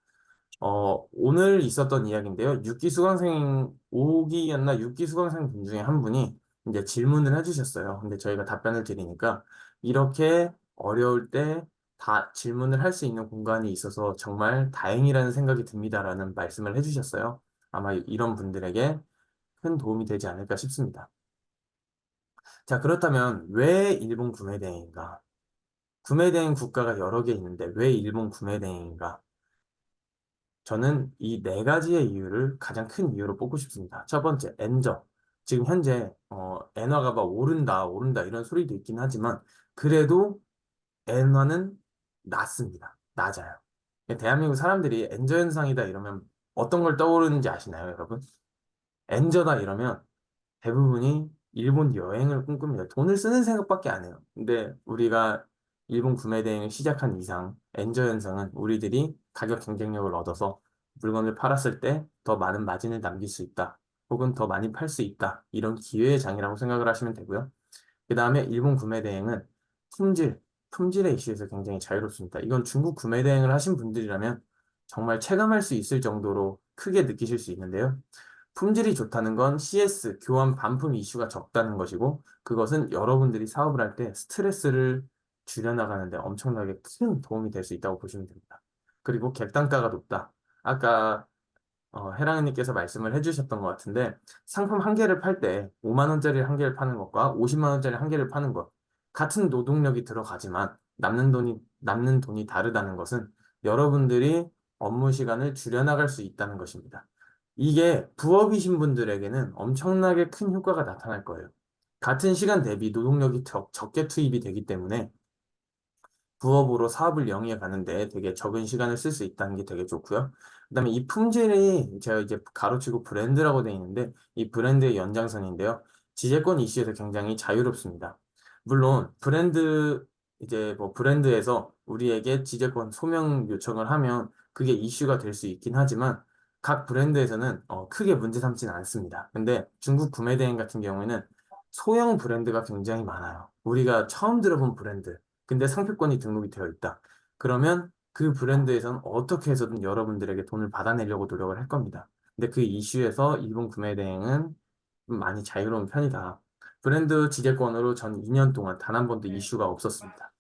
Speaker 3: 오늘 있었던 이야기인데요. 6기 수강생, 5기였나 6기 수강생 분 중에 한 분이 이제 질문을 해주셨어요. 근데 저희가 답변을 드리니까 이렇게 어려울 때 다 질문을 할 수 있는 공간이 있어서 정말 다행이라는 생각이 듭니다라는 말씀을 해주셨어요. 아마 이런 분들에게 큰 도움이 되지 않을까 싶습니다. 자, 그렇다면 왜 일본 구매대행인가? 구매대행 국가가 여러 개 있는데 왜 일본 구매대행인가? 저는 이 네 가지의 이유를 가장 큰 이유로 뽑고 싶습니다. 첫 번째, 엔저. 지금 현재 엔화가 막 오른다, 오른다 이런 소리도 있긴 하지만 그래도 엔화는 낮습니다. 낮아요. 대한민국 사람들이 엔저 현상이다 이러면 어떤 걸 떠오르는지 아시나요, 여러분? 엔저다 이러면 대부분이 일본 여행을 꿈꿉니다. 돈을 쓰는 생각밖에 안 해요. 근데 우리가 일본 구매 대행을 시작한 이상 엔저 현상은 우리들이 가격 경쟁력을 얻어서 물건을 팔았을 때 더 많은 마진을 남길 수 있다. 혹은 더 많이 팔 수 있다. 이런 기회의 장이라고 생각을 하시면 되고요. 그 다음에 일본 구매 대행은 품질, 품질의 이슈에서 굉장히 자유롭습니다. 이건 중국 구매 대행을 하신 분들이라면 정말 체감할 수 있을 정도로 크게 느끼실 수 있는데요. 품질이 좋다는 건 CS, 교환 반품 이슈가 적다는 것이고, 그것은 여러분들이 사업을 할 때 스트레스를 줄여나가는데 엄청나게 큰 도움이 될 수 있다고 보시면 됩니다. 그리고 객단가가 높다. 아까 해랑님께서 말씀을 해주셨던 것 같은데, 상품 한 개를 팔 때 5만 원짜리 한 개를 파는 것과 50만 원짜리 한 개를 파는 것, 같은 노동력이 들어가지만 남는 돈이 다르다는 것은 여러분들이 업무 시간을 줄여나갈 수 있다는 것입니다. 이게 부업이신 분들에게는 엄청나게 큰 효과가 나타날 거예요. 같은 시간 대비 노동력이 적게 투입이 되기 때문에 부업으로 사업을 영위해 가는데 되게 적은 시간을 쓸 수 있다는 게 되게 좋고요. 그다음에 이 품질이 제가 이제 가로치고 브랜드라고 되어 있는데 이 브랜드의 연장선인데요. 지재권 이슈에서 굉장히 자유롭습니다. 물론 이제 뭐 브랜드에서 우리에게 지재권 소명 요청을 하면 그게 이슈가 될 수 있긴 하지만 각 브랜드에서는 크게 문제 삼지는 않습니다. 근데 중국 구매대행 같은 경우에는 소형 브랜드가 굉장히 많아요. 우리가 처음 들어본 브랜드. 근데 상표권이 등록이 되어 있다. 그러면 그 브랜드에서는 어떻게 해서든 여러분들에게 돈을 받아내려고 노력을 할 겁니다. 근데 그 이슈에서 일본 구매 대행은 좀 많이 자유로운 편이다. 브랜드 지재권으로 전 2년 동안 단 한 번도 이슈가 없었습니다.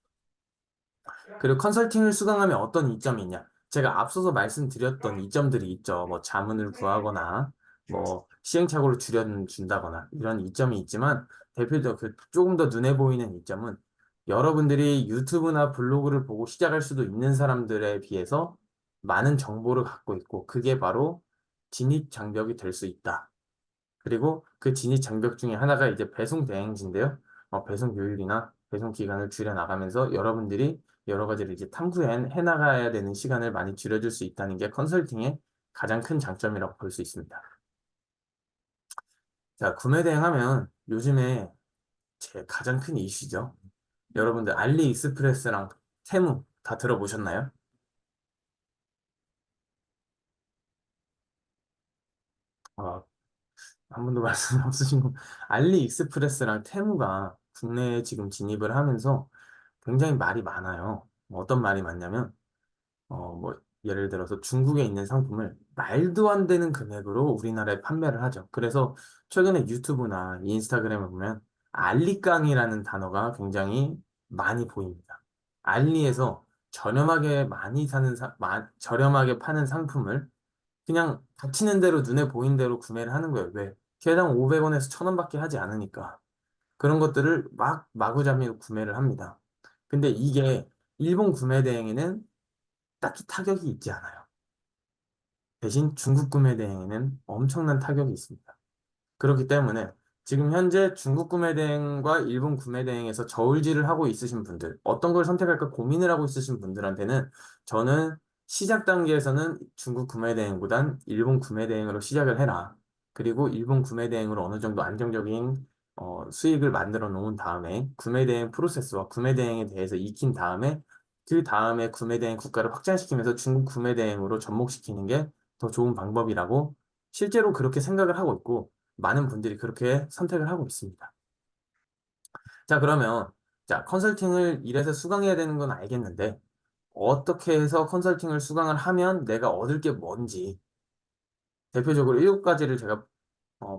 Speaker 3: 그리고 컨설팅을 수강하면 어떤 이점이 있냐? 제가 앞서서 말씀드렸던 이점들이 있죠. 뭐 자문을 구하거나 뭐 시행착오를 줄여준다거나 이런 이점이 있지만 대표적 조금 더 눈에 보이는 이점은 여러분들이 유튜브나 블로그를 보고 시작할 수도 있는 사람들에 비해서 많은 정보를 갖고 있고 그게 바로 진입 장벽이 될 수 있다. 그리고 그 진입 장벽 중에 하나가 이제 배송 대행지인데요. 배송 효율이나 배송 기간을 줄여 나가면서 여러분들이 여러 가지를 이제 탐구해 나가야 되는 시간을 많이 줄여줄 수 있다는 게 컨설팅의 가장 큰 장점이라고 볼 수 있습니다. 자, 구매 대행하면 요즘에 제 가장 큰 이슈죠. 여러분들 알리익스프레스랑 테무 다 들어보셨나요? 어, 한 번도 말씀 없으신 거. 알리익스프레스랑 테무가 국내에 지금 진입을 하면서 굉장히 말이 많아요. 뭐 어떤 말이 많냐면, 뭐, 예를 들어서 중국에 있는 상품을 말도 안 되는 금액으로 우리나라에 판매를 하죠. 그래서 최근에 유튜브나 인스타그램을 보면 알리깡이라는 단어가 굉장히 많이 보입니다. 알리에서 저렴하게 파는 상품을 그냥 닥치는 대로 눈에 보이는 대로 구매를 하는 거예요. 왜? 개당 500원에서 1000원밖에 하지 않으니까. 그런 것들을 막 마구잡이로 구매를 합니다. 근데 이게 일본 구매 대행에는 딱히 타격이 있지 않아요. 대신 중국 구매 대행에는 엄청난 타격이 있습니다. 그렇기 때문에 지금 현재 중국 구매 대행과 일본 구매 대행에서 저울질을 하고 있으신 분들, 어떤 걸 선택할까 고민을 하고 있으신 분들한테는 저는 시작 단계에서는 중국 구매 대행보단 일본 구매 대행으로 시작을 해라. 그리고 일본 구매 대행으로 어느 정도 안정적인 수익을 만들어 놓은 다음에 구매 대행 프로세스와 구매 대행에 대해서 익힌 다음에 그 다음에 구매 대행 국가를 확장시키면서 중국 구매 대행으로 접목시키는 게 더 좋은 방법이라고 실제로 그렇게 생각을 하고 있고 많은 분들이 그렇게 선택을 하고 있습니다. 자, 그러면 자, 컨설팅을 이래서 수강해야 되는 건 알겠는데 어떻게 해서 컨설팅을 수강을 하면 내가 얻을 게 뭔지 대표적으로 7가지를 제가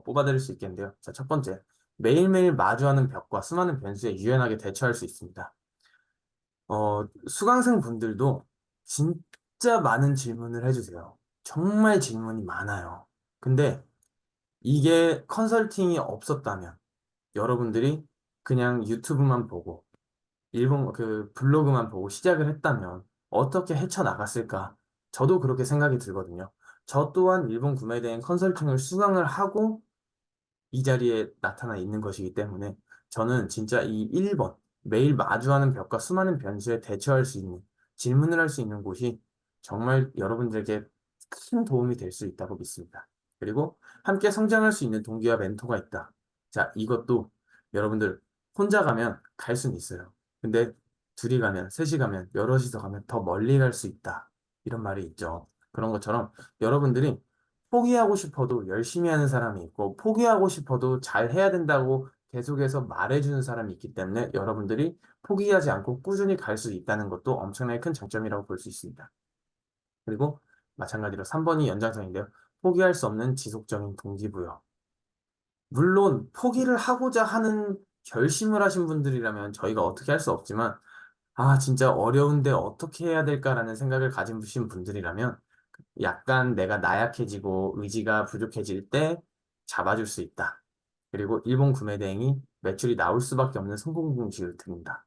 Speaker 3: 뽑아드릴 수 있겠는데요. 자, 첫 번째, 매일매일 마주하는 벽과 수많은 변수에 유연하게 대처할 수 있습니다. 수강생 분들도 진짜 많은 질문을 해주세요. 정말 질문이 많아요. 근데 이게 컨설팅이 없었다면 여러분들이 그냥 유튜브만 보고 일본 그 블로그만 보고 시작을 했다면 어떻게 헤쳐나갔을까? 저도 그렇게 생각이 들거든요. 저 또한 일본 구매에 대한 컨설팅을 수강을 하고 이 자리에 나타나 있는 것이기 때문에 저는 진짜 이 1번, 매일 마주하는 벽과 수많은 변수에 대처할 수 있는, 질문을 할 수 있는 곳이 정말 여러분들에게 큰 도움이 될 수 있다고 믿습니다. 그리고 함께 성장할 수 있는 동기와 멘토가 있다. 자, 이것도 여러분들 혼자 가면 갈 수는 있어요. 근데 둘이 가면, 셋이 가면, 여럿이서 가면 더 멀리 갈 수 있다. 이런 말이 있죠. 그런 것처럼 여러분들이 포기하고 싶어도 열심히 하는 사람이 있고, 포기하고 싶어도 잘 해야 된다고 계속해서 말해주는 사람이 있기 때문에 여러분들이 포기하지 않고 꾸준히 갈 수 있다는 것도 엄청나게 큰 장점이라고 볼 수 있습니다. 그리고 마찬가지로 3번이 연장선인데요. 포기할 수 없는 지속적인 동기부여. 물론 포기를 하고자 하는 결심을 하신 분들이라면 저희가 어떻게 할 수 없지만, 아, 진짜 어려운데 어떻게 해야 될까라는 생각을 가진 분들이라면 약간 내가 나약해지고 의지가 부족해질 때 잡아줄 수 있다. 그리고 일본 구매 대행이 매출이 나올 수밖에 없는 성공 공식을 드린다.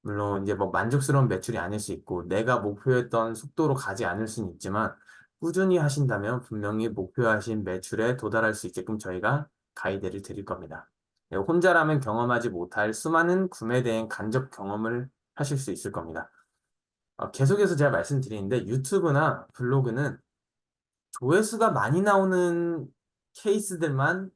Speaker 3: 물론 이제 뭐 만족스러운 매출이 아닐 수 있고 내가 목표했던 속도로 가지 않을 수는 있지만 꾸준히 하신다면 분명히 목표하신 매출에 도달할 수 있게끔 저희가 가이드를 드릴 겁니다. 네, 혼자라면 경험하지 못할 수많은 구매 대행 간접 경험을 하실 수 있을 겁니다. 계속해서 제가 말씀드리는데 유튜브나 블로그는 조회수가 많이 나오는 케이스들만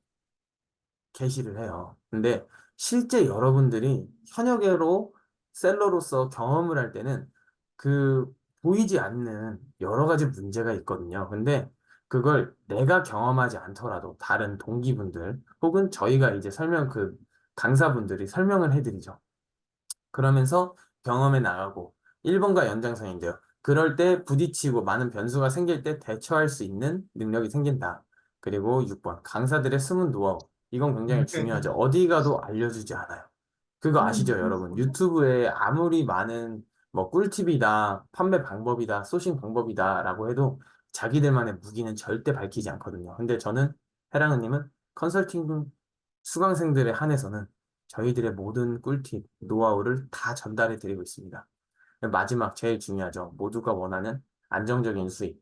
Speaker 3: 게시를 해요. 근데 실제 여러분들이 현역으로 셀러로서 경험을 할 때는 그 보이지 않는 여러 가지 문제가 있거든요. 근데 그걸 내가 경험하지 않더라도 다른 동기분들 혹은 저희가 이제 강사분들이 설명을 해드리죠. 그러면서 경험해 나가고 1번과 연장선인데요. 그럴 때 부딪히고 많은 변수가 생길 때 대처할 수 있는 능력이 생긴다. 그리고 6번 강사들의 숨은 노하우. 이건 굉장히 중요하죠. 어디 가도 알려주지 않아요. 그거 아시죠, 여러분? 유튜브에 아무리 많은 뭐 꿀팁이다, 판매 방법이다, 소싱 방법이다라고 해도 자기들만의 무기는 절대 밝히지 않거든요. 근데 저는 해랑은님은 컨설팅 수강생들에 한해서는 저희들의 모든 꿀팁, 노하우를 다 전달해 드리고 있습니다. 마지막 제일 중요하죠. 모두가 원하는 안정적인 수익.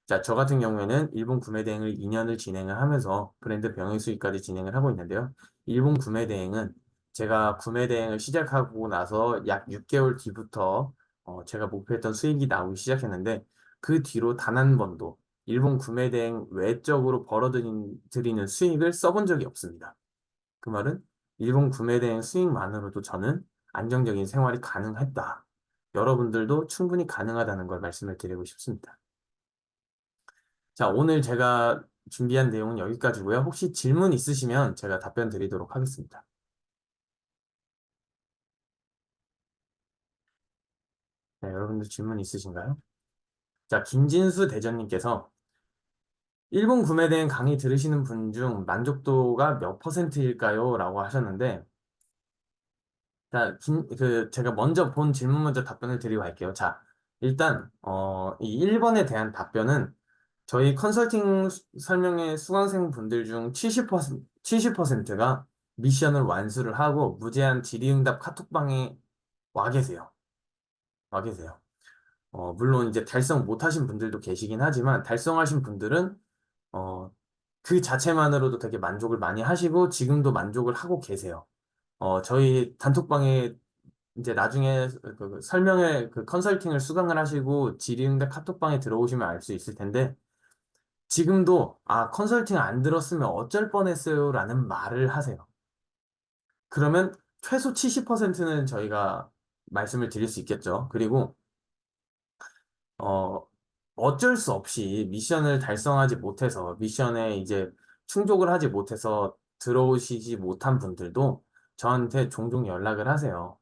Speaker 3: 자, 저 같은 경우에는 일본 구매 대행을 2년을 진행을 하면서 브랜드 병행 수익까지 진행을 하고 있는데요. 일본 구매 대행은 제가 구매 대행을 시작하고 나서 약 6개월 뒤부터 제가 목표했던 수익이 나오기 시작했는데 그 뒤로 단 한 번도 일본 구매 대행 외적으로 벌어들이는 수익을 써본 적이 없습니다. 그 말은 일본 구매 대행 수익만으로도 저는 안정적인 생활이 가능했다. 여러분들도 충분히 가능하다는 걸 말씀을 드리고 싶습니다. 자, 오늘 제가 준비한 내용은 여기까지고요. 혹시 질문 있으시면 제가 답변 드리도록 하겠습니다. 네, 여러분들 질문 있으신가요? 자, 김진수 대전님께서 일본 구매 대행 강의 들으시는 분 중 만족도가 몇 %일까요? 라고 하셨는데, 자, 제가 먼저 본 질문 먼저 답변을 드리고 갈게요. 자, 일단, 이 1번에 대한 답변은 저희 컨설팅 설명회 수강생 분들 중 70%가 미션을 완수를 하고 무제한 질의응답 카톡방에 와 계세요. 와 계세요. 물론 이제 달성 못하신 분들도 계시긴 하지만 달성하신 분들은 어, 그 자체만으로도 되게 만족을 많이 하시고 지금도 만족을 하고 계세요. 저희 단톡방에 이제 나중에 그 설명회 그 컨설팅을 수강을 하시고 질의응답 카톡방에 들어오시면 알 수 있을 텐데 지금도 컨설팅 안 들었으면 어쩔 뻔했어요 라는 말을 하세요. 그러면 최소 70%는 저희가 말씀을 드릴 수 있겠죠. 그리고 어, 어쩔 수 없이 미션을 달성하지 못해서, 미션에 이제 충족을 하지 못해서 들어오시지 못한 분들도 저한테 종종 연락을 하세요.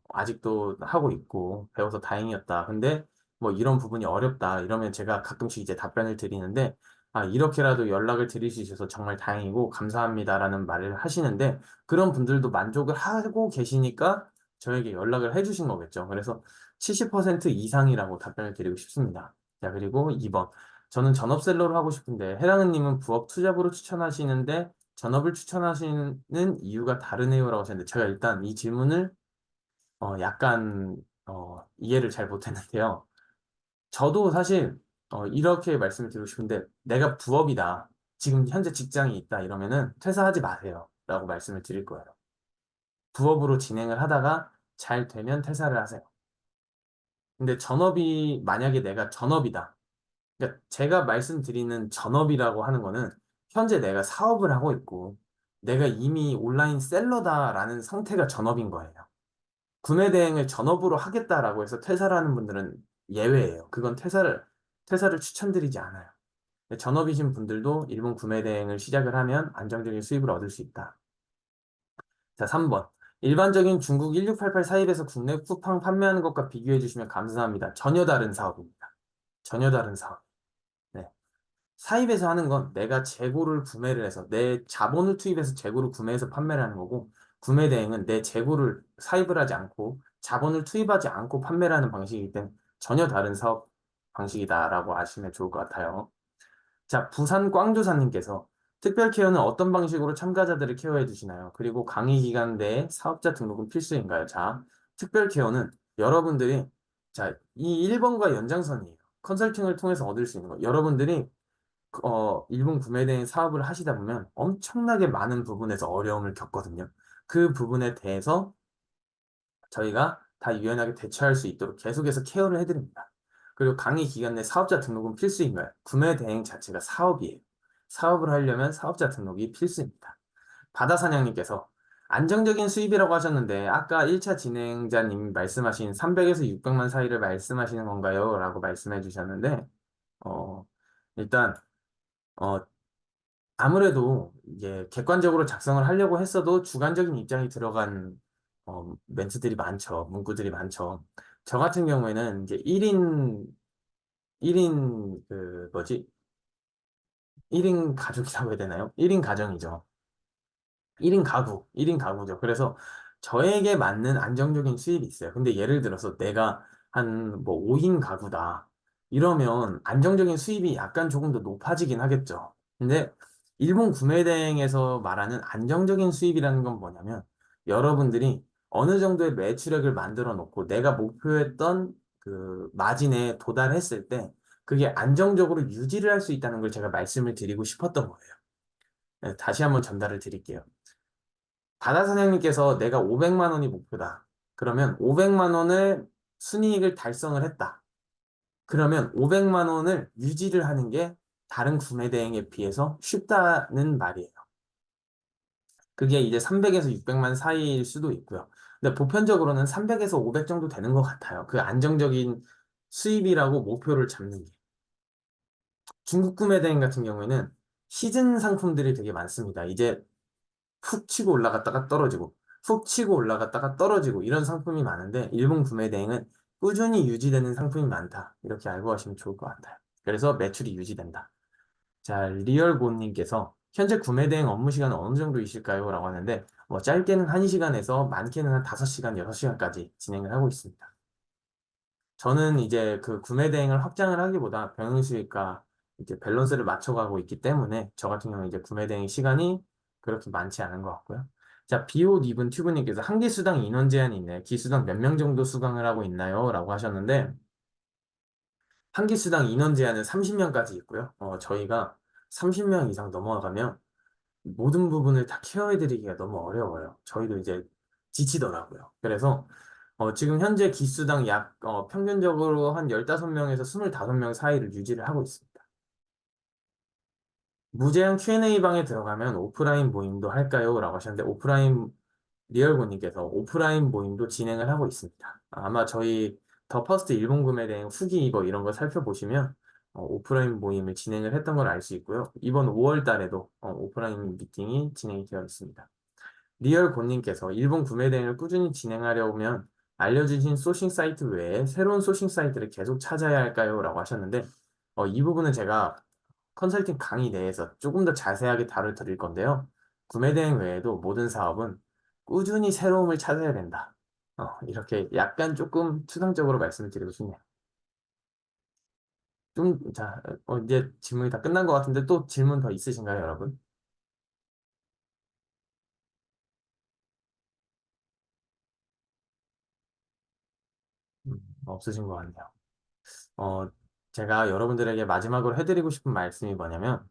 Speaker 3: 아직도 하고 있고, 배워서 다행이었다. 근데 뭐 이런 부분이 어렵다. 이러면 제가 가끔씩 이제 답변을 드리는데, 아, 이렇게라도 연락을 드릴 수 있어서 정말 다행이고, 감사합니다라는 말을 하시는데, 그런 분들도 만족을 하고 계시니까 저에게 연락을 해주신 거겠죠. 그래서 70% 이상이라고 답변을 드리고 싶습니다. 자, 그리고 2번. 저는 전업셀러로 하고 싶은데, 해랑은님은 부업 투잡으로 추천하시는데, 전업을 추천하시는 이유가 다르네요. 라고 하셨는데, 제가 일단 이 질문을, 약간, 이해를 잘 못했는데요. 저도 사실, 이렇게 말씀을 드리고 싶은데, 내가 부업이다. 지금 현재 직장이 있다. 이러면은 퇴사하지 마세요. 라고 말씀을 드릴 거예요. 부업으로 진행을 하다가 잘 되면 퇴사를 하세요. 근데 전업이, 만약에 내가 전업이다. 그러니까 제가 말씀드리는 전업이라고 하는 거는 현재 내가 사업을 하고 있고 내가 이미 온라인 셀러다라는 상태가 전업인 거예요. 구매 대행을 전업으로 하겠다라고 해서 퇴사를 하는 분들은 예외예요. 그건 퇴사를 추천드리지 않아요. 근데 전업이신 분들도 일본 구매 대행을 시작을 하면 안정적인 수입을 얻을 수 있다. 자, 3번. 일반적인 중국 1688 사입에서 국내 쿠팡 판매하는 것과 비교해 주시면 감사합니다. 전혀 다른 사업입니다. 전혀 다른 사업. 네. 사입에서 하는 건 내가 재고를 구매를 해서 내 자본을 투입해서 재고를 구매해서 판매를 하는 거고, 구매 대행은 내 재고를 사입을 하지 않고 자본을 투입하지 않고 판매를 하는 방식이기 때문에 전혀 다른 사업 방식이다라고 아시면 좋을 것 같아요. 자, 부산 꽝조사님께서 특별 케어는 어떤 방식으로 참가자들을 케어해 주시나요? 그리고 강의 기간 내에 사업자 등록은 필수인가요? 자, 특별 케어는 여러분들이, 자, 이 1번과 연장선이에요. 컨설팅을 통해서 얻을 수 있는 거. 여러분들이 일본 구매대행 사업을 하시다 보면 엄청나게 많은 부분에서 어려움을 겪거든요. 그 부분에 대해서 저희가 다 유연하게 대처할 수 있도록 계속해서 케어를 해드립니다. 그리고 강의 기간 내 사업자 등록은 필수인가요? 구매 대행 자체가 사업이에요. 사업을 하려면 사업자 등록이 필수입니다. 바다사냥님께서 안정적인 수입이라고 하셨는데 아까 1차 진행자님이 말씀하신 300에서 600만 사이를 말씀하시는 건가요? 라고 말씀해 주셨는데 어, 일단 어, 아무래도 이게 객관적으로 작성을 하려고 했어도 주관적인 입장이 들어간 멘트들이 많죠. 문구들이 많죠. 저 같은 경우에는 이제 1인 그 뭐지? 1인 가족이라고 해야 되나요? 1인 가정이죠. 1인 가구죠. 그래서 저에게 맞는 안정적인 수입이 있어요. 근데 예를 들어서 내가 한 뭐 5인 가구다. 이러면 안정적인 수입이 약간 조금 더 높아지긴 하겠죠. 근데 일본 구매대행에서 말하는 안정적인 수입이라는 건 뭐냐면 여러분들이 어느 정도의 매출액을 만들어 놓고 내가 목표했던 그 마진에 도달했을 때 그게 안정적으로 유지를 할 수 있다는 걸 제가 말씀을 드리고 싶었던 거예요. 네, 다시 한번 전달을 드릴게요. 바다 사장님께서 내가 500만 원이 목표다. 그러면 500만 원을 순이익을 달성을 했다. 그러면 500만 원을 유지를 하는 게 다른 구매 대행에 비해서 쉽다는 말이에요. 그게 이제 300에서 600만 사이일 수도 있고요. 근데 보편적으로는 300에서 500 정도 되는 것 같아요. 그 안정적인 수입이라고 목표를 잡는 게. 중국 구매 대행 같은 경우에는 시즌 상품들이 되게 많습니다. 이제 훅 치고 올라갔다가 떨어지고 훅 치고 올라갔다가 떨어지고 이런 상품이 많은데 일본 구매 대행은 꾸준히 유지되는 상품이 많다. 이렇게 알고 가시면 좋을 것 같아요. 그래서 매출이 유지된다. 자, 리얼고님께서 현재 구매 대행 업무 시간은 어느 정도이실까요? 라고 하는데 뭐 짧게는 1시간에서 많게는 한 5시간, 6시간까지 진행을 하고 있습니다. 저는 이제 그 구매 대행을 확장을 하기보다 병행수익과 이제 밸런스를 맞춰가고 있기 때문에 저 같은 경우는 이제 구매 대행 시간이 그렇게 많지 않은 것 같고요. 자, 비옷 입은 튜브님께서 한 기수당 인원 제한이 있나요? 기수당 몇 명 정도 수강을 하고 있나요? 라고 하셨는데 한 기수당 인원 제한은 30명까지 있고요. 저희가 30명 이상 넘어가면 모든 부분을 다 케어해드리기가 너무 어려워요. 저희도 이제 지치더라고요. 그래서 지금 현재 기수당 약 평균적으로 한 15명에서 25명 사이를 유지를 하고 있습니다. 무제한 Q&A 방에 들어가면 오프라인 모임도 할까요? 라고 하셨는데 오프라인 리얼고님께서 오프라인 모임도 진행을 하고 있습니다. 아마 저희 더 퍼스트 일본 구매 대행 후기 이런 거 살펴보시면 오프라인 모임을 진행을 했던 걸 알 수 있고요. 이번 5월 달에도 오프라인 미팅이 진행이 되어 있습니다. 리얼고님께서 일본 구매 대행을 꾸준히 진행하려면 알려주신 소싱 사이트 외에 새로운 소싱 사이트를 계속 찾아야 할까요? 라고 하셨는데 이 부분은 제가 컨설팅 강의 내에서 조금 더 자세하게 다뤄드릴 건데요. 구매 대행 외에도 모든 사업은 꾸준히 새로움을 찾아야 된다. 이렇게 약간 조금 추상적으로 말씀을 드리고 싶네요. 자, 이제 질문이 다 끝난 것 같은데 또 질문 더 있으신가요, 여러분? 없으신 것 같네요. 어, 제가 여러분들에게 마지막으로 해드리고 싶은 말씀이 뭐냐면,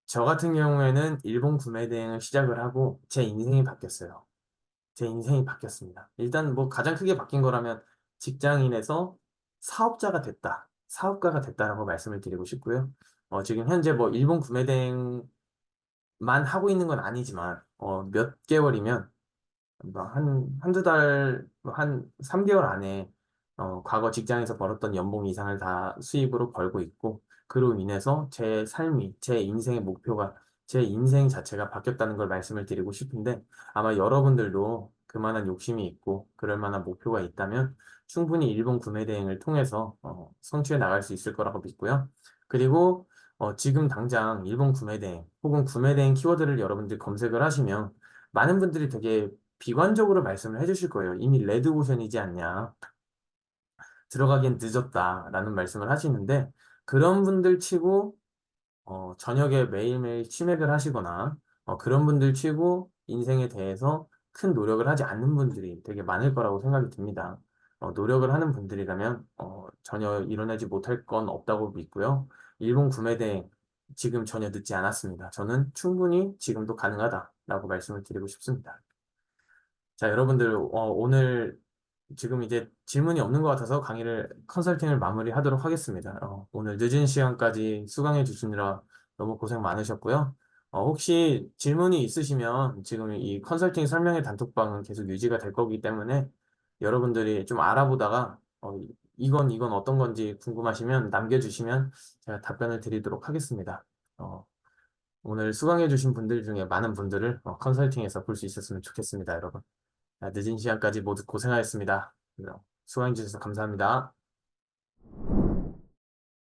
Speaker 3: 저 같은 경우에는 일본 구매 대행을 시작을 하고 제 인생이 바뀌었어요. 제 인생이 바뀌었습니다. 일단 뭐 가장 크게 바뀐 거라면 직장인에서 사업자가 됐다. 사업가가 됐다라고 말씀을 드리고 싶고요. 지금 현재 뭐 일본 구매 대행만 하고 있는 건 아니지만, 몇 개월이면 한두 달, 한 3개월 안에, 과거 직장에서 벌었던 연봉 이상을 다 수입으로 벌고 있고, 그로 인해서 제 삶이, 제 인생의 목표가, 제 인생 자체가 바뀌었다는 걸 말씀을 드리고 싶은데, 아마 여러분들도 그만한 욕심이 있고, 그럴 만한 목표가 있다면, 충분히 일본 구매 대행을 통해서, 성취해 나갈 수 있을 거라고 믿고요. 그리고, 지금 당장 일본 구매 대행, 혹은 구매 대행 키워드를 여러분들 검색을 하시면, 많은 분들이 되게 비관적으로 말씀을 해주실 거예요. 이미 레드오션이지 않냐. 들어가기엔 늦었다라는 말씀을 하시는데 그런 분들 치고 저녁에 매일매일 치맥을 하시거나 그런 분들 치고 인생에 대해서 큰 노력을 하지 않는 분들이 되게 많을 거라고 생각이 듭니다. 노력을 하는 분들이라면 전혀 이뤄내지 못할 건 없다고 믿고요. 일본 구매대 지금 전혀 늦지 않았습니다. 저는 충분히 지금도 가능하다라고 말씀을 드리고 싶습니다. 자, 여러분들, 오늘 지금 이제 질문이 없는 것 같아서 강의를, 컨설팅을 마무리하도록 하겠습니다. 오늘 늦은 시간까지 수강해 주시느라 너무 고생 많으셨고요. 혹시 질문이 있으시면 지금 이 컨설팅 설명회 단톡방은 계속 유지가 될 거기 때문에 여러분들이 좀 알아보다가, 이건 어떤 건지 궁금하시면 남겨주시면 제가 답변을 드리도록 하겠습니다. 오늘 수강해 주신 분들 중에 많은 분들을 컨설팅에서 볼 수 있었으면 좋겠습니다, 여러분. 늦은 시간까지 모두 고생하셨습니다. 수강해 주셔서 감사합니다.